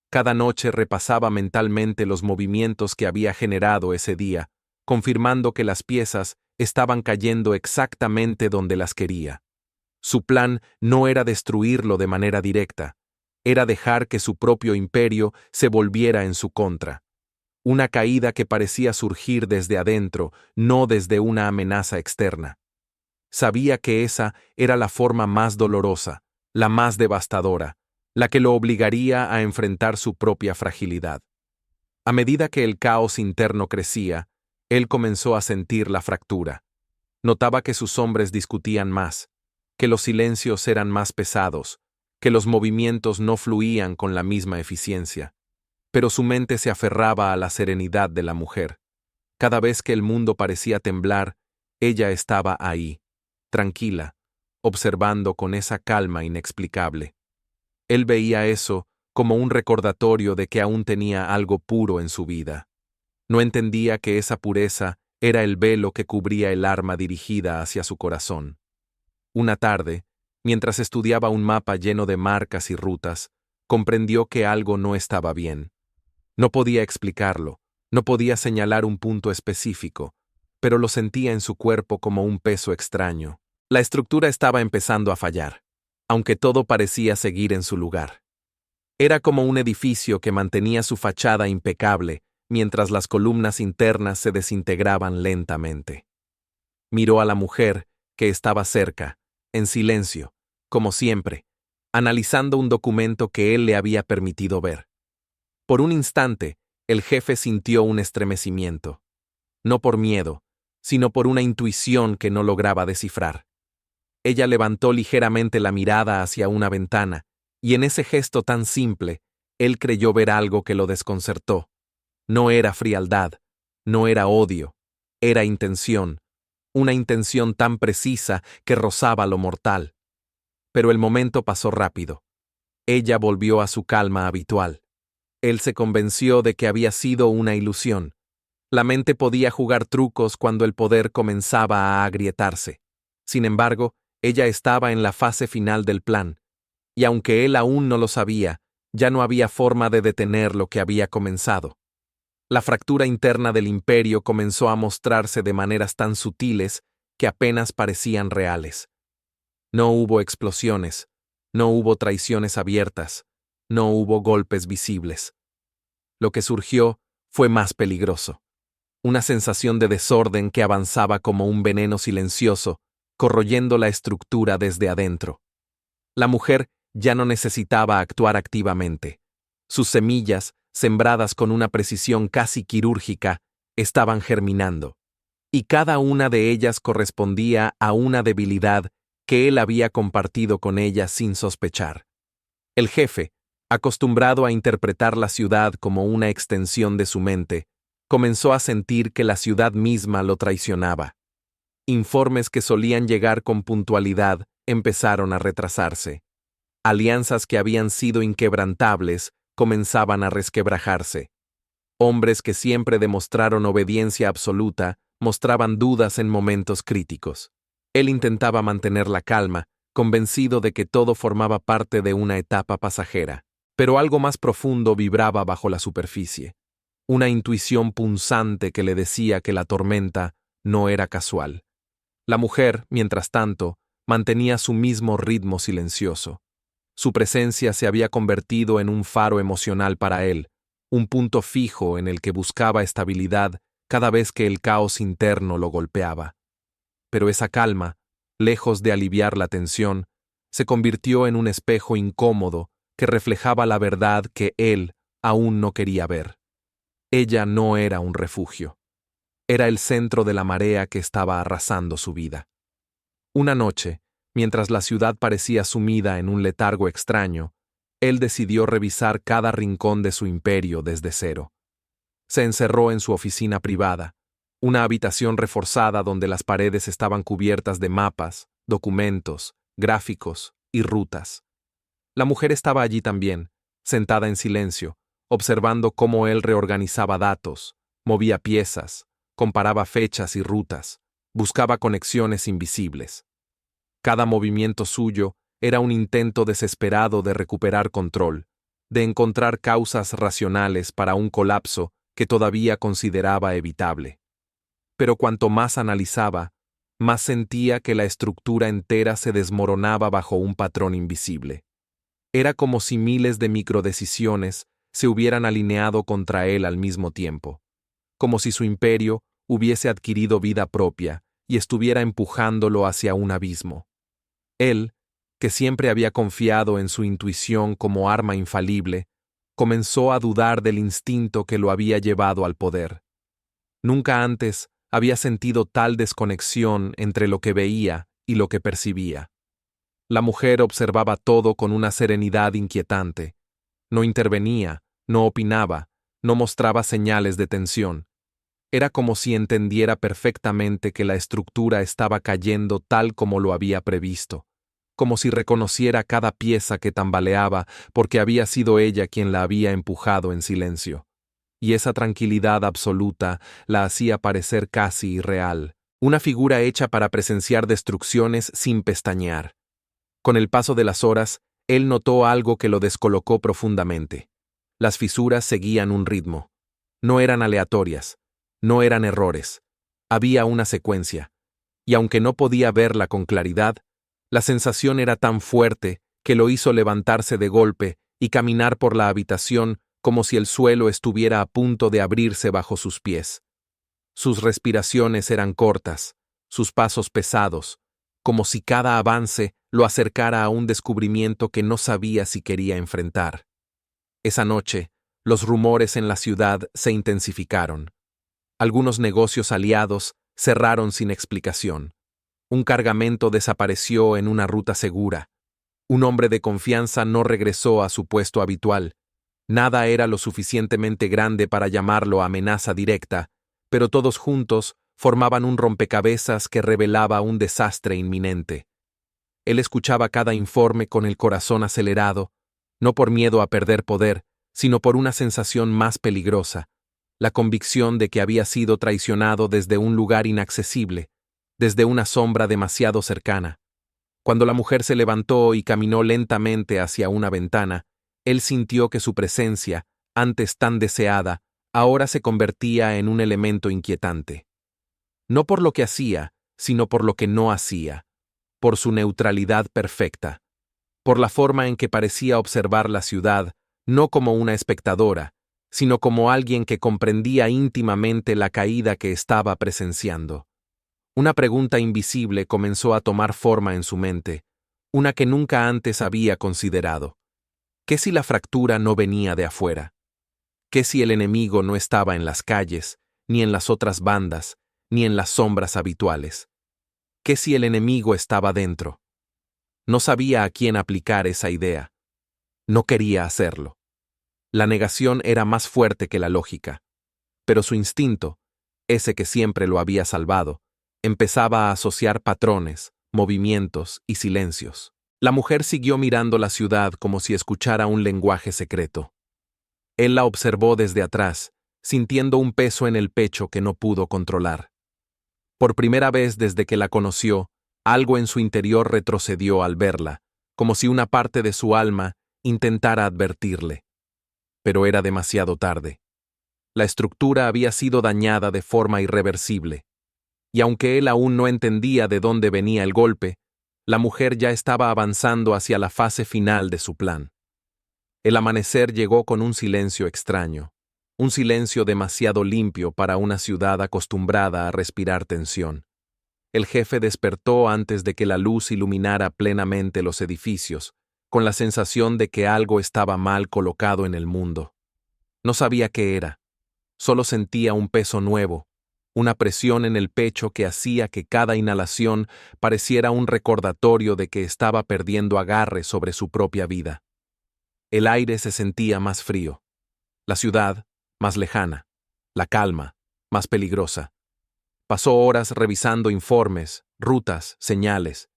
Cada noche repasaba mentalmente los movimientos que había generado ese día, confirmando que las piezas estaban cayendo exactamente donde las quería. Su plan no era destruirlo de manera directa, era dejar que su propio imperio se volviera en su contra. Una caída que parecía surgir desde adentro, no desde una amenaza externa. Sabía que esa era la forma más dolorosa, la más devastadora, la que lo obligaría a enfrentar su propia fragilidad. A medida que el caos interno crecía, él comenzó a sentir la fractura. Notaba que sus hombres discutían más, que los silencios eran más pesados, que los movimientos no fluían con la misma eficiencia. Pero su mente se aferraba a la serenidad de la mujer. Cada vez que el mundo parecía temblar, ella estaba ahí, tranquila, observando con esa calma inexplicable. Él veía eso como un recordatorio de que aún tenía algo puro en su vida. No entendía que esa pureza era el velo que cubría el arma dirigida hacia su corazón. Una tarde, mientras estudiaba un mapa lleno de marcas y rutas, comprendió que algo no estaba bien. No podía explicarlo, no podía señalar un punto específico, pero lo sentía en su cuerpo como un peso extraño. La estructura estaba empezando a fallar, aunque todo parecía seguir en su lugar. Era como un edificio que mantenía su fachada impecable, mientras las columnas internas se desintegraban lentamente. Miró a la mujer, que estaba cerca, en silencio, como siempre, analizando un documento que él le había permitido ver. Por un instante, el jefe sintió un estremecimiento. No por miedo, sino por una intuición que no lograba descifrar. Ella levantó ligeramente la mirada hacia una ventana, y en ese gesto tan simple, él creyó ver algo que lo desconcertó. No era frialdad, no era odio, era intención, una intención tan precisa que rozaba lo mortal. Pero el momento pasó rápido. Ella volvió a su calma habitual. Él se convenció de que había sido una ilusión. La mente podía jugar trucos cuando el poder comenzaba a agrietarse. Sin embargo, ella estaba en la fase final del plan, y aunque él aún no lo sabía, ya no había forma de detener lo que había comenzado. La fractura interna del imperio comenzó a mostrarse de maneras tan sutiles que apenas parecían reales. No hubo explosiones, no hubo traiciones abiertas, no hubo golpes visibles. Lo que surgió fue más peligroso. Una sensación de desorden que avanzaba como un veneno silencioso, corroyendo la estructura desde adentro. La mujer ya no necesitaba actuar activamente. Sus semillas, sembradas con una precisión casi quirúrgica, estaban germinando, y cada una de ellas correspondía a una debilidad que él había compartido con ella sin sospechar. El jefe, acostumbrado a interpretar la ciudad como una extensión de su mente, comenzó a sentir que la ciudad misma lo traicionaba. Informes que solían llegar con puntualidad empezaron a retrasarse. Alianzas que habían sido inquebrantables comenzaban a resquebrajarse. Hombres que siempre demostraron obediencia absoluta mostraban dudas en momentos críticos. Él intentaba mantener la calma, convencido de que todo formaba parte de una etapa pasajera, pero algo más profundo vibraba bajo la superficie. Una intuición punzante que le decía que la tormenta no era casual. La mujer, mientras tanto, mantenía su mismo ritmo silencioso. Su presencia se había convertido en un faro emocional para él, un punto fijo en el que buscaba estabilidad cada vez que el caos interno lo golpeaba. Pero esa calma, lejos de aliviar la tensión, se convirtió en un espejo incómodo que reflejaba la verdad que él aún no quería ver. Ella no era un refugio. Era el centro de la marea que estaba arrasando su vida. Una noche, mientras la ciudad parecía sumida en un letargo extraño, Él decidió revisar cada rincón de su imperio desde cero. Se encerró en su oficina privada, una habitación reforzada donde las paredes estaban cubiertas de mapas, documentos, gráficos y rutas. La mujer estaba allí también, sentada en silencio, observando cómo él reorganizaba datos, movía piezas, comparaba fechas y rutas, buscaba conexiones invisibles. Cada movimiento suyo era un intento desesperado de recuperar control, de encontrar causas racionales para un colapso que todavía consideraba evitable. Pero cuanto más analizaba, más sentía que la estructura entera se desmoronaba bajo un patrón invisible. Era como si miles de microdecisiones se hubieran alineado contra él al mismo tiempo, como si su imperio hubiese adquirido vida propia y estuviera empujándolo hacia un abismo. Él, que siempre había confiado en su intuición como arma infalible, comenzó a dudar del instinto que lo había llevado al poder. Nunca antes había sentido tal desconexión entre lo que veía y lo que percibía. La mujer observaba todo con una serenidad inquietante. No intervenía, no opinaba, no mostraba señales de tensión. Era como si entendiera perfectamente que la estructura estaba cayendo tal como lo había previsto, como si reconociera cada pieza que tambaleaba porque había sido ella quien la había empujado en silencio. Y esa tranquilidad absoluta la hacía parecer casi irreal, una figura hecha para presenciar destrucciones sin pestañear. Con el paso de las horas, él notó algo que lo descolocó profundamente. Las fisuras seguían un ritmo. No eran aleatorias, no eran errores. Había una secuencia. Y aunque no podía verla con claridad, la sensación era tan fuerte que lo hizo levantarse de golpe y caminar por la habitación como si el suelo estuviera a punto de abrirse bajo sus pies. Sus respiraciones eran cortas, sus pasos pesados, como si cada avance lo acercara a un descubrimiento que no sabía si quería enfrentar. Esa noche, los rumores en la ciudad se intensificaron. Algunos negocios aliados cerraron sin explicación. Un cargamento desapareció en una ruta segura. Un hombre de confianza no regresó a su puesto habitual. Nada era lo suficientemente grande para llamarlo amenaza directa, pero todos juntos formaban un rompecabezas que revelaba un desastre inminente. Él escuchaba cada informe con el corazón acelerado, no por miedo a perder poder, sino por una sensación más peligrosa, la convicción de que había sido traicionado desde un lugar inaccesible, desde una sombra demasiado cercana. Cuando la mujer se levantó y caminó lentamente hacia una ventana, él sintió que su presencia, antes tan deseada, ahora se convertía en un elemento inquietante. No por lo que hacía, sino por lo que no hacía, por su neutralidad perfecta, por la forma en que parecía observar la ciudad, no como una espectadora, sino como alguien que comprendía íntimamente la caída que estaba presenciando. Una pregunta invisible comenzó a tomar forma en su mente, una que nunca antes había considerado. ¿Qué si la fractura no venía de afuera? ¿Qué si el enemigo no estaba en las calles, ni en las otras bandas, ni en las sombras habituales? ¿Qué si el enemigo estaba dentro? No sabía a quién aplicar esa idea. No quería hacerlo. La negación era más fuerte que la lógica. Pero su instinto, ese que siempre lo había salvado, empezaba a asociar patrones, movimientos y silencios. La mujer siguió mirando la ciudad como si escuchara un lenguaje secreto. Él la observó desde atrás, sintiendo un peso en el pecho que no pudo controlar. Por primera vez desde que la conoció, algo en su interior retrocedió al verla, como si una parte de su alma intentara advertirle. Pero era demasiado tarde. La estructura había sido dañada de forma irreversible. Y aunque él aún no entendía de dónde venía el golpe, la mujer ya estaba avanzando hacia la fase final de su plan. El amanecer llegó con un silencio extraño, un silencio demasiado limpio para una ciudad acostumbrada a respirar tensión. El jefe despertó antes de que la luz iluminara plenamente los edificios, con la sensación de que algo estaba mal colocado en el mundo. No sabía qué era, solo sentía un peso nuevo, una presión en el pecho que hacía que cada inhalación pareciera un recordatorio de que estaba perdiendo agarre sobre su propia vida. El aire se sentía más frío. La ciudad, más lejana. La calma, más peligrosa. Pasó horas revisando informes, rutas, señales.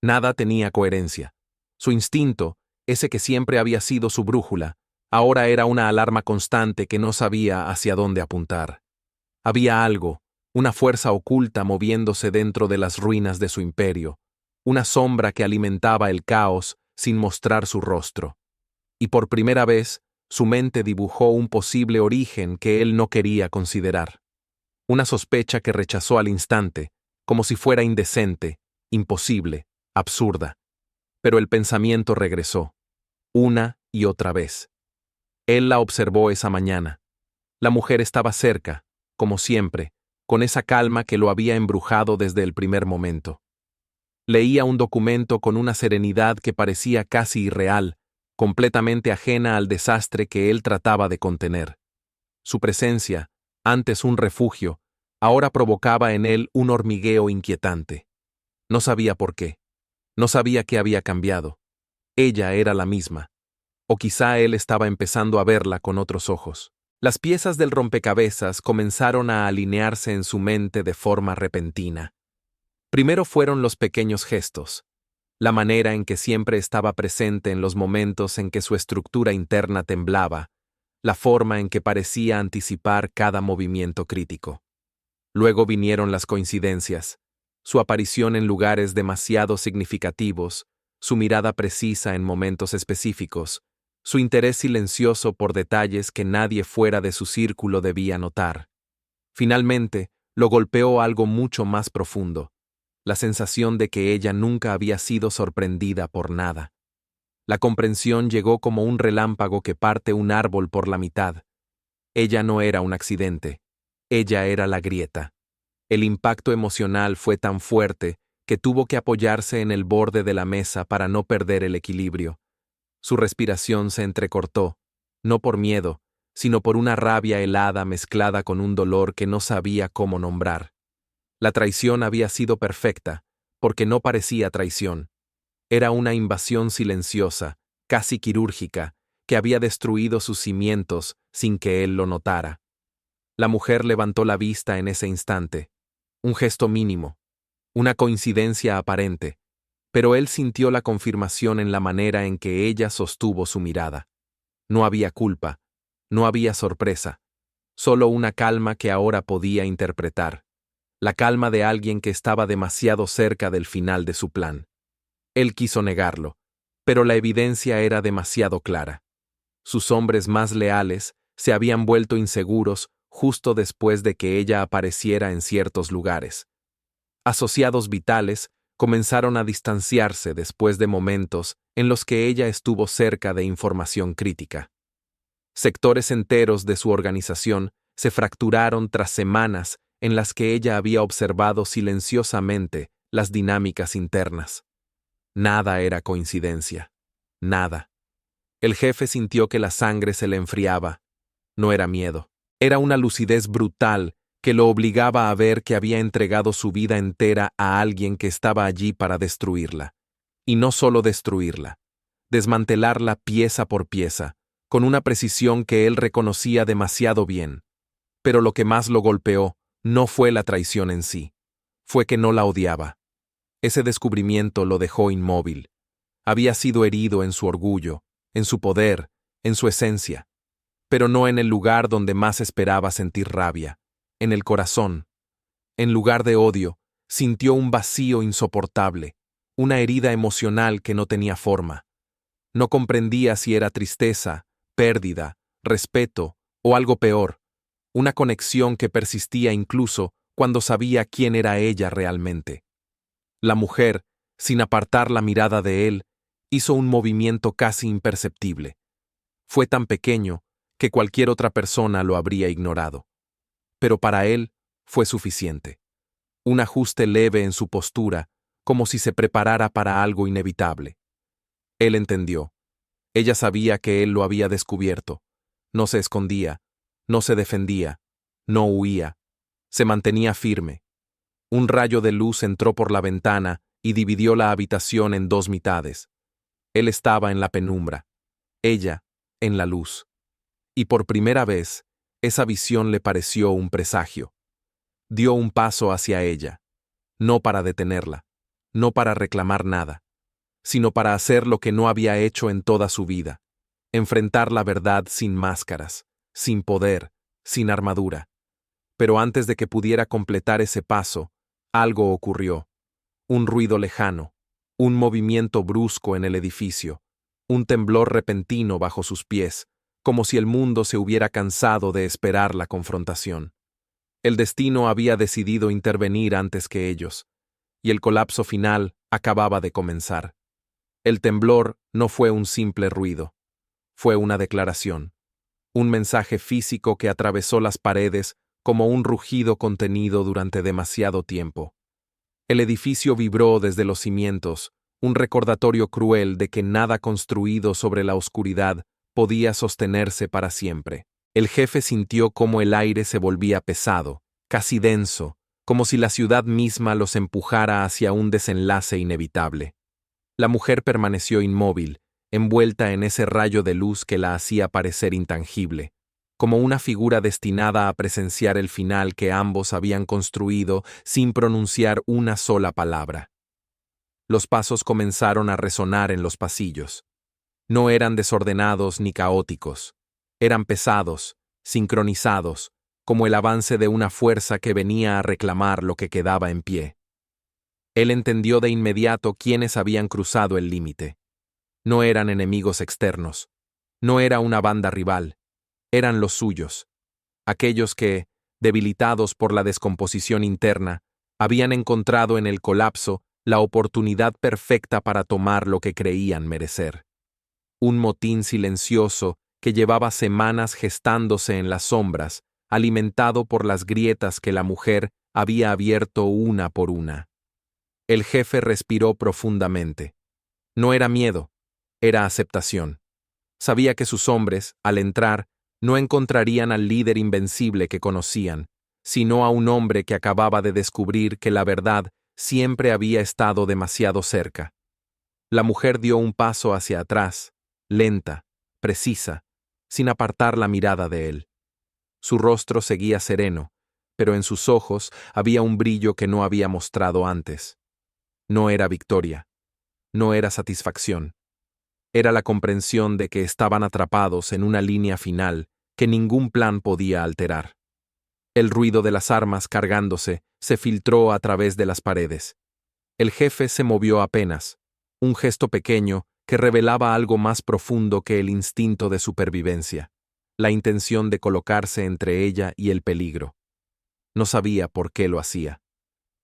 Nada tenía coherencia. Su instinto, ese que siempre había sido su brújula, ahora era una alarma constante que no sabía hacia dónde apuntar. Había algo, una fuerza oculta moviéndose dentro de las ruinas de su imperio, una sombra que alimentaba el caos sin mostrar su rostro. Y por primera vez, su mente dibujó un posible origen que él no quería considerar. Una sospecha que rechazó al instante, como si fuera indecente, imposible, absurda. Pero el pensamiento regresó, una y otra vez. Él la observó esa mañana. La mujer estaba cerca, como siempre, con esa calma que lo había embrujado desde el primer momento. Leía un documento con una serenidad que parecía casi irreal, completamente ajena al desastre que él trataba de contener. Su presencia, antes un refugio, ahora provocaba en él un hormigueo inquietante. No sabía por qué. No sabía qué había cambiado. Ella era la misma. O quizá él estaba empezando a verla con otros ojos. Las piezas del rompecabezas comenzaron a alinearse en su mente de forma repentina. Primero fueron los pequeños gestos, la manera en que siempre estaba presente en los momentos en que su estructura interna temblaba, la forma en que parecía anticipar cada movimiento crítico. Luego vinieron las coincidencias, su aparición en lugares demasiado significativos, su mirada precisa en momentos específicos, su interés silencioso por detalles que nadie fuera de su círculo debía notar. Finalmente, lo golpeó algo mucho más profundo, la sensación de que ella nunca había sido sorprendida por nada. La comprensión llegó como un relámpago que parte un árbol por la mitad. Ella no era un accidente, ella era la grieta. El impacto emocional fue tan fuerte que tuvo que apoyarse en el borde de la mesa para no perder el equilibrio. Su respiración se entrecortó, no por miedo, sino por una rabia helada mezclada con un dolor que no sabía cómo nombrar. La traición había sido perfecta, porque no parecía traición. Era una invasión silenciosa, casi quirúrgica, que había destruido sus cimientos sin que él lo notara. La mujer levantó la vista en ese instante. Un gesto mínimo, una coincidencia aparente, pero él sintió la confirmación en la manera en que ella sostuvo su mirada. No había culpa, no había sorpresa, solo una calma que ahora podía interpretar, la calma de alguien que estaba demasiado cerca del final de su plan. Él quiso negarlo, pero la evidencia era demasiado clara. Sus hombres más leales se habían vuelto inseguros justo después de que ella apareciera en ciertos lugares. Asociados vitales comenzaron a distanciarse después de momentos en los que ella estuvo cerca de información crítica. Sectores enteros de su organización se fracturaron tras semanas en las que ella había observado silenciosamente las dinámicas internas. Nada era coincidencia. Nada. El jefe sintió que la sangre se le enfriaba. No era miedo. Era una lucidez brutal que lo obligaba a ver que había entregado su vida entera a alguien que estaba allí para destruirla. Y no solo destruirla, desmantelarla pieza por pieza, con una precisión que él reconocía demasiado bien. Pero lo que más lo golpeó no fue la traición en sí, fue que no la odiaba. Ese descubrimiento lo dejó inmóvil. Había sido herido en su orgullo, en su poder, en su esencia, pero no en el lugar donde más esperaba sentir rabia, en el corazón. En lugar de odio, sintió un vacío insoportable, una herida emocional que no tenía forma. No comprendía si era tristeza, pérdida, respeto o algo peor, una conexión que persistía incluso cuando sabía quién era ella realmente. La mujer, sin apartar la mirada de él, hizo un movimiento casi imperceptible. Fue tan pequeño que cualquier otra persona lo habría ignorado. Pero para él fue suficiente. Un ajuste leve en su postura, como si se preparara para algo inevitable. Él entendió. Ella sabía que él lo había descubierto. No se escondía, no se defendía, no huía. Se mantenía firme. Un rayo de luz entró por la ventana y dividió la habitación en dos mitades. Él estaba en la penumbra. ella, en la luz. Y por primera vez, esa visión le pareció un presagio. Dio un paso hacia ella, no para detenerla, no para reclamar nada, sino para hacer lo que no había hecho en toda su vida: enfrentar la verdad sin máscaras, sin poder, sin armadura. Pero antes de que pudiera completar ese paso, algo ocurrió. Un ruido lejano, un movimiento brusco en el edificio, un temblor repentino bajo sus pies, como si el mundo se hubiera cansado de esperar la confrontación. El destino había decidido intervenir antes que ellos, y el colapso final acababa de comenzar. El temblor no fue un simple ruido, fue una declaración, un mensaje físico que atravesó las paredes como un rugido contenido durante demasiado tiempo. El edificio vibró desde los cimientos, un recordatorio cruel de que nada construido sobre la oscuridad podía sostenerse para siempre. El jefe sintió cómo el aire se volvía pesado, casi denso, como si la ciudad misma los empujara hacia un desenlace inevitable. La mujer permaneció inmóvil, envuelta en ese rayo de luz que la hacía parecer intangible, como una figura destinada a presenciar el final que ambos habían construido sin pronunciar una sola palabra. Los pasos comenzaron a resonar en los pasillos. No eran desordenados ni caóticos. Eran pesados, sincronizados, como el avance de una fuerza que venía a reclamar lo que quedaba en pie. Él entendió de inmediato quiénes habían cruzado el límite. No eran enemigos externos. No era una banda rival. Eran los suyos. Aquellos que, debilitados por la descomposición interna, habían encontrado en el colapso la oportunidad perfecta para tomar lo que creían merecer. Un motín silencioso que llevaba semanas gestándose en las sombras, alimentado por las grietas que la mujer había abierto una por una. El jefe respiró profundamente. No era miedo, era aceptación. Sabía que sus hombres, al entrar, no encontrarían al líder invencible que conocían, sino a un hombre que acababa de descubrir que la verdad siempre había estado demasiado cerca. La mujer dio un paso hacia atrás, lenta, precisa, sin apartar la mirada de él. Su rostro seguía sereno, pero en sus ojos había un brillo que no había mostrado antes. No era victoria, no era satisfacción. Era la comprensión de que estaban atrapados en una línea final que ningún plan podía alterar. El ruido de las armas cargándose se filtró a través de las paredes. El jefe se movió apenas, un gesto pequeño que revelaba algo más profundo que el instinto de supervivencia, la intención de colocarse entre ella y el peligro. No sabía por qué lo hacía.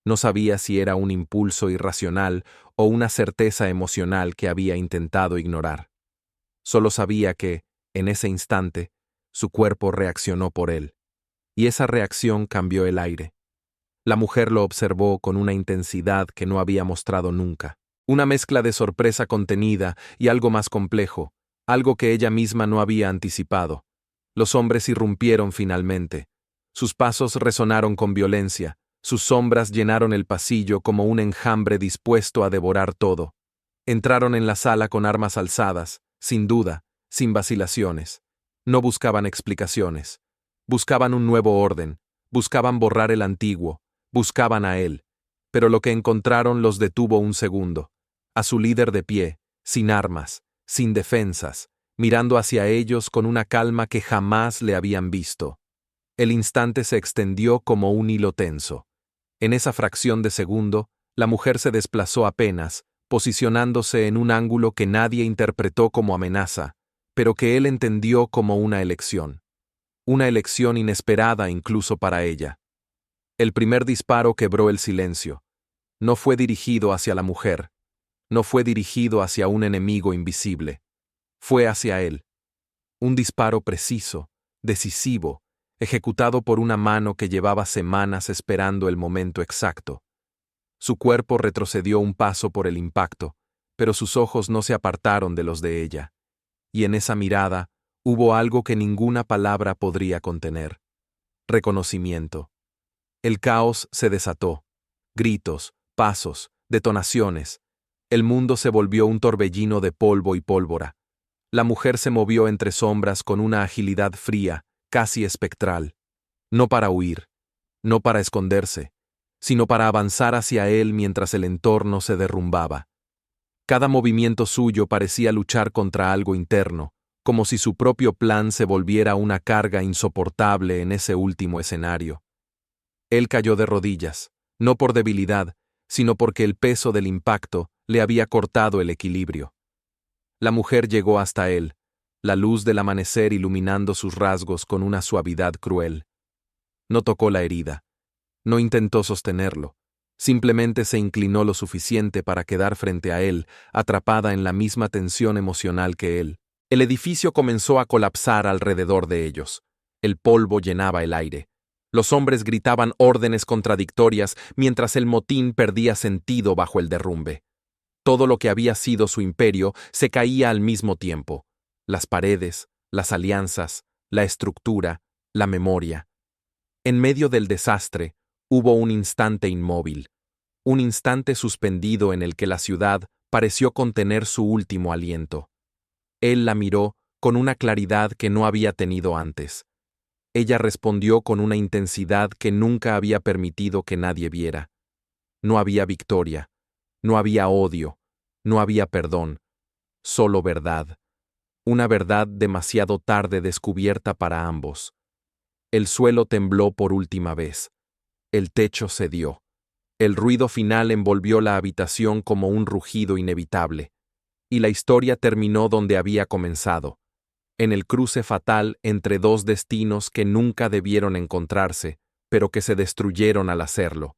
No sabía si era un impulso irracional o una certeza emocional que había intentado ignorar. Solo sabía que, en ese instante, su cuerpo reaccionó por él, y esa reacción cambió el aire. La mujer lo observó con una intensidad que no había mostrado nunca, una mezcla de sorpresa contenida y algo más complejo, algo que ella misma no había anticipado. Los hombres irrumpieron finalmente. Sus pasos resonaron con violencia. Sus sombras llenaron el pasillo como un enjambre dispuesto a devorar todo. Entraron en la sala con armas alzadas, sin duda, sin vacilaciones. No buscaban explicaciones. Buscaban un nuevo orden, buscaban borrar el antiguo, buscaban a él. Pero lo que encontraron los detuvo un segundo. A su líder de pie, sin armas, sin defensas, mirando hacia ellos con una calma que jamás le habían visto. El instante se extendió como un hilo tenso. En esa fracción de segundo, la mujer se desplazó apenas, posicionándose en un ángulo que nadie interpretó como amenaza, pero que él entendió como una elección. Una elección inesperada incluso para ella. El primer disparo quebró el silencio. No fue dirigido hacia la mujer. No fue dirigido hacia un enemigo invisible. Fue hacia él. Un disparo preciso, decisivo, ejecutado por una mano que llevaba semanas esperando el momento exacto. Su cuerpo retrocedió un paso por el impacto, pero sus ojos no se apartaron de los de ella. Y en esa mirada hubo algo que ninguna palabra podría contener: reconocimiento. El caos se desató. Gritos, pasos, detonaciones. El mundo se volvió un torbellino de polvo y pólvora. La mujer se movió entre sombras con una agilidad fría, casi espectral. No para huir, no para esconderse, sino para avanzar hacia él mientras el entorno se derrumbaba. Cada movimiento suyo parecía luchar contra algo interno, como si su propio plan se volviera una carga insoportable en ese último escenario. Él cayó de rodillas, no por debilidad, sino porque el peso del impacto le había cortado el equilibrio. La mujer llegó hasta él, la luz del amanecer iluminando sus rasgos con una suavidad cruel. No tocó la herida, no intentó sostenerlo, simplemente se inclinó lo suficiente para quedar frente a él, atrapada en la misma tensión emocional que él. El edificio comenzó a colapsar alrededor de ellos. El polvo llenaba el aire. Los hombres gritaban órdenes contradictorias mientras el motín perdía sentido bajo el derrumbe. Todo lo que había sido su imperio se caía al mismo tiempo. Las paredes, las alianzas, la estructura, la memoria. En medio del desastre, hubo un instante inmóvil, un instante suspendido en el que la ciudad pareció contener su último aliento. Él la miró con una claridad que no había tenido antes. Ella respondió con una intensidad que nunca había permitido que nadie viera. No había victoria, no había odio, no había perdón, solo verdad. Una verdad demasiado tarde descubierta para ambos. El suelo tembló por última vez. El techo cedió. El ruido final envolvió la habitación como un rugido inevitable. Y la historia terminó donde había comenzado, en el cruce fatal entre dos destinos que nunca debieron encontrarse, pero que se destruyeron al hacerlo.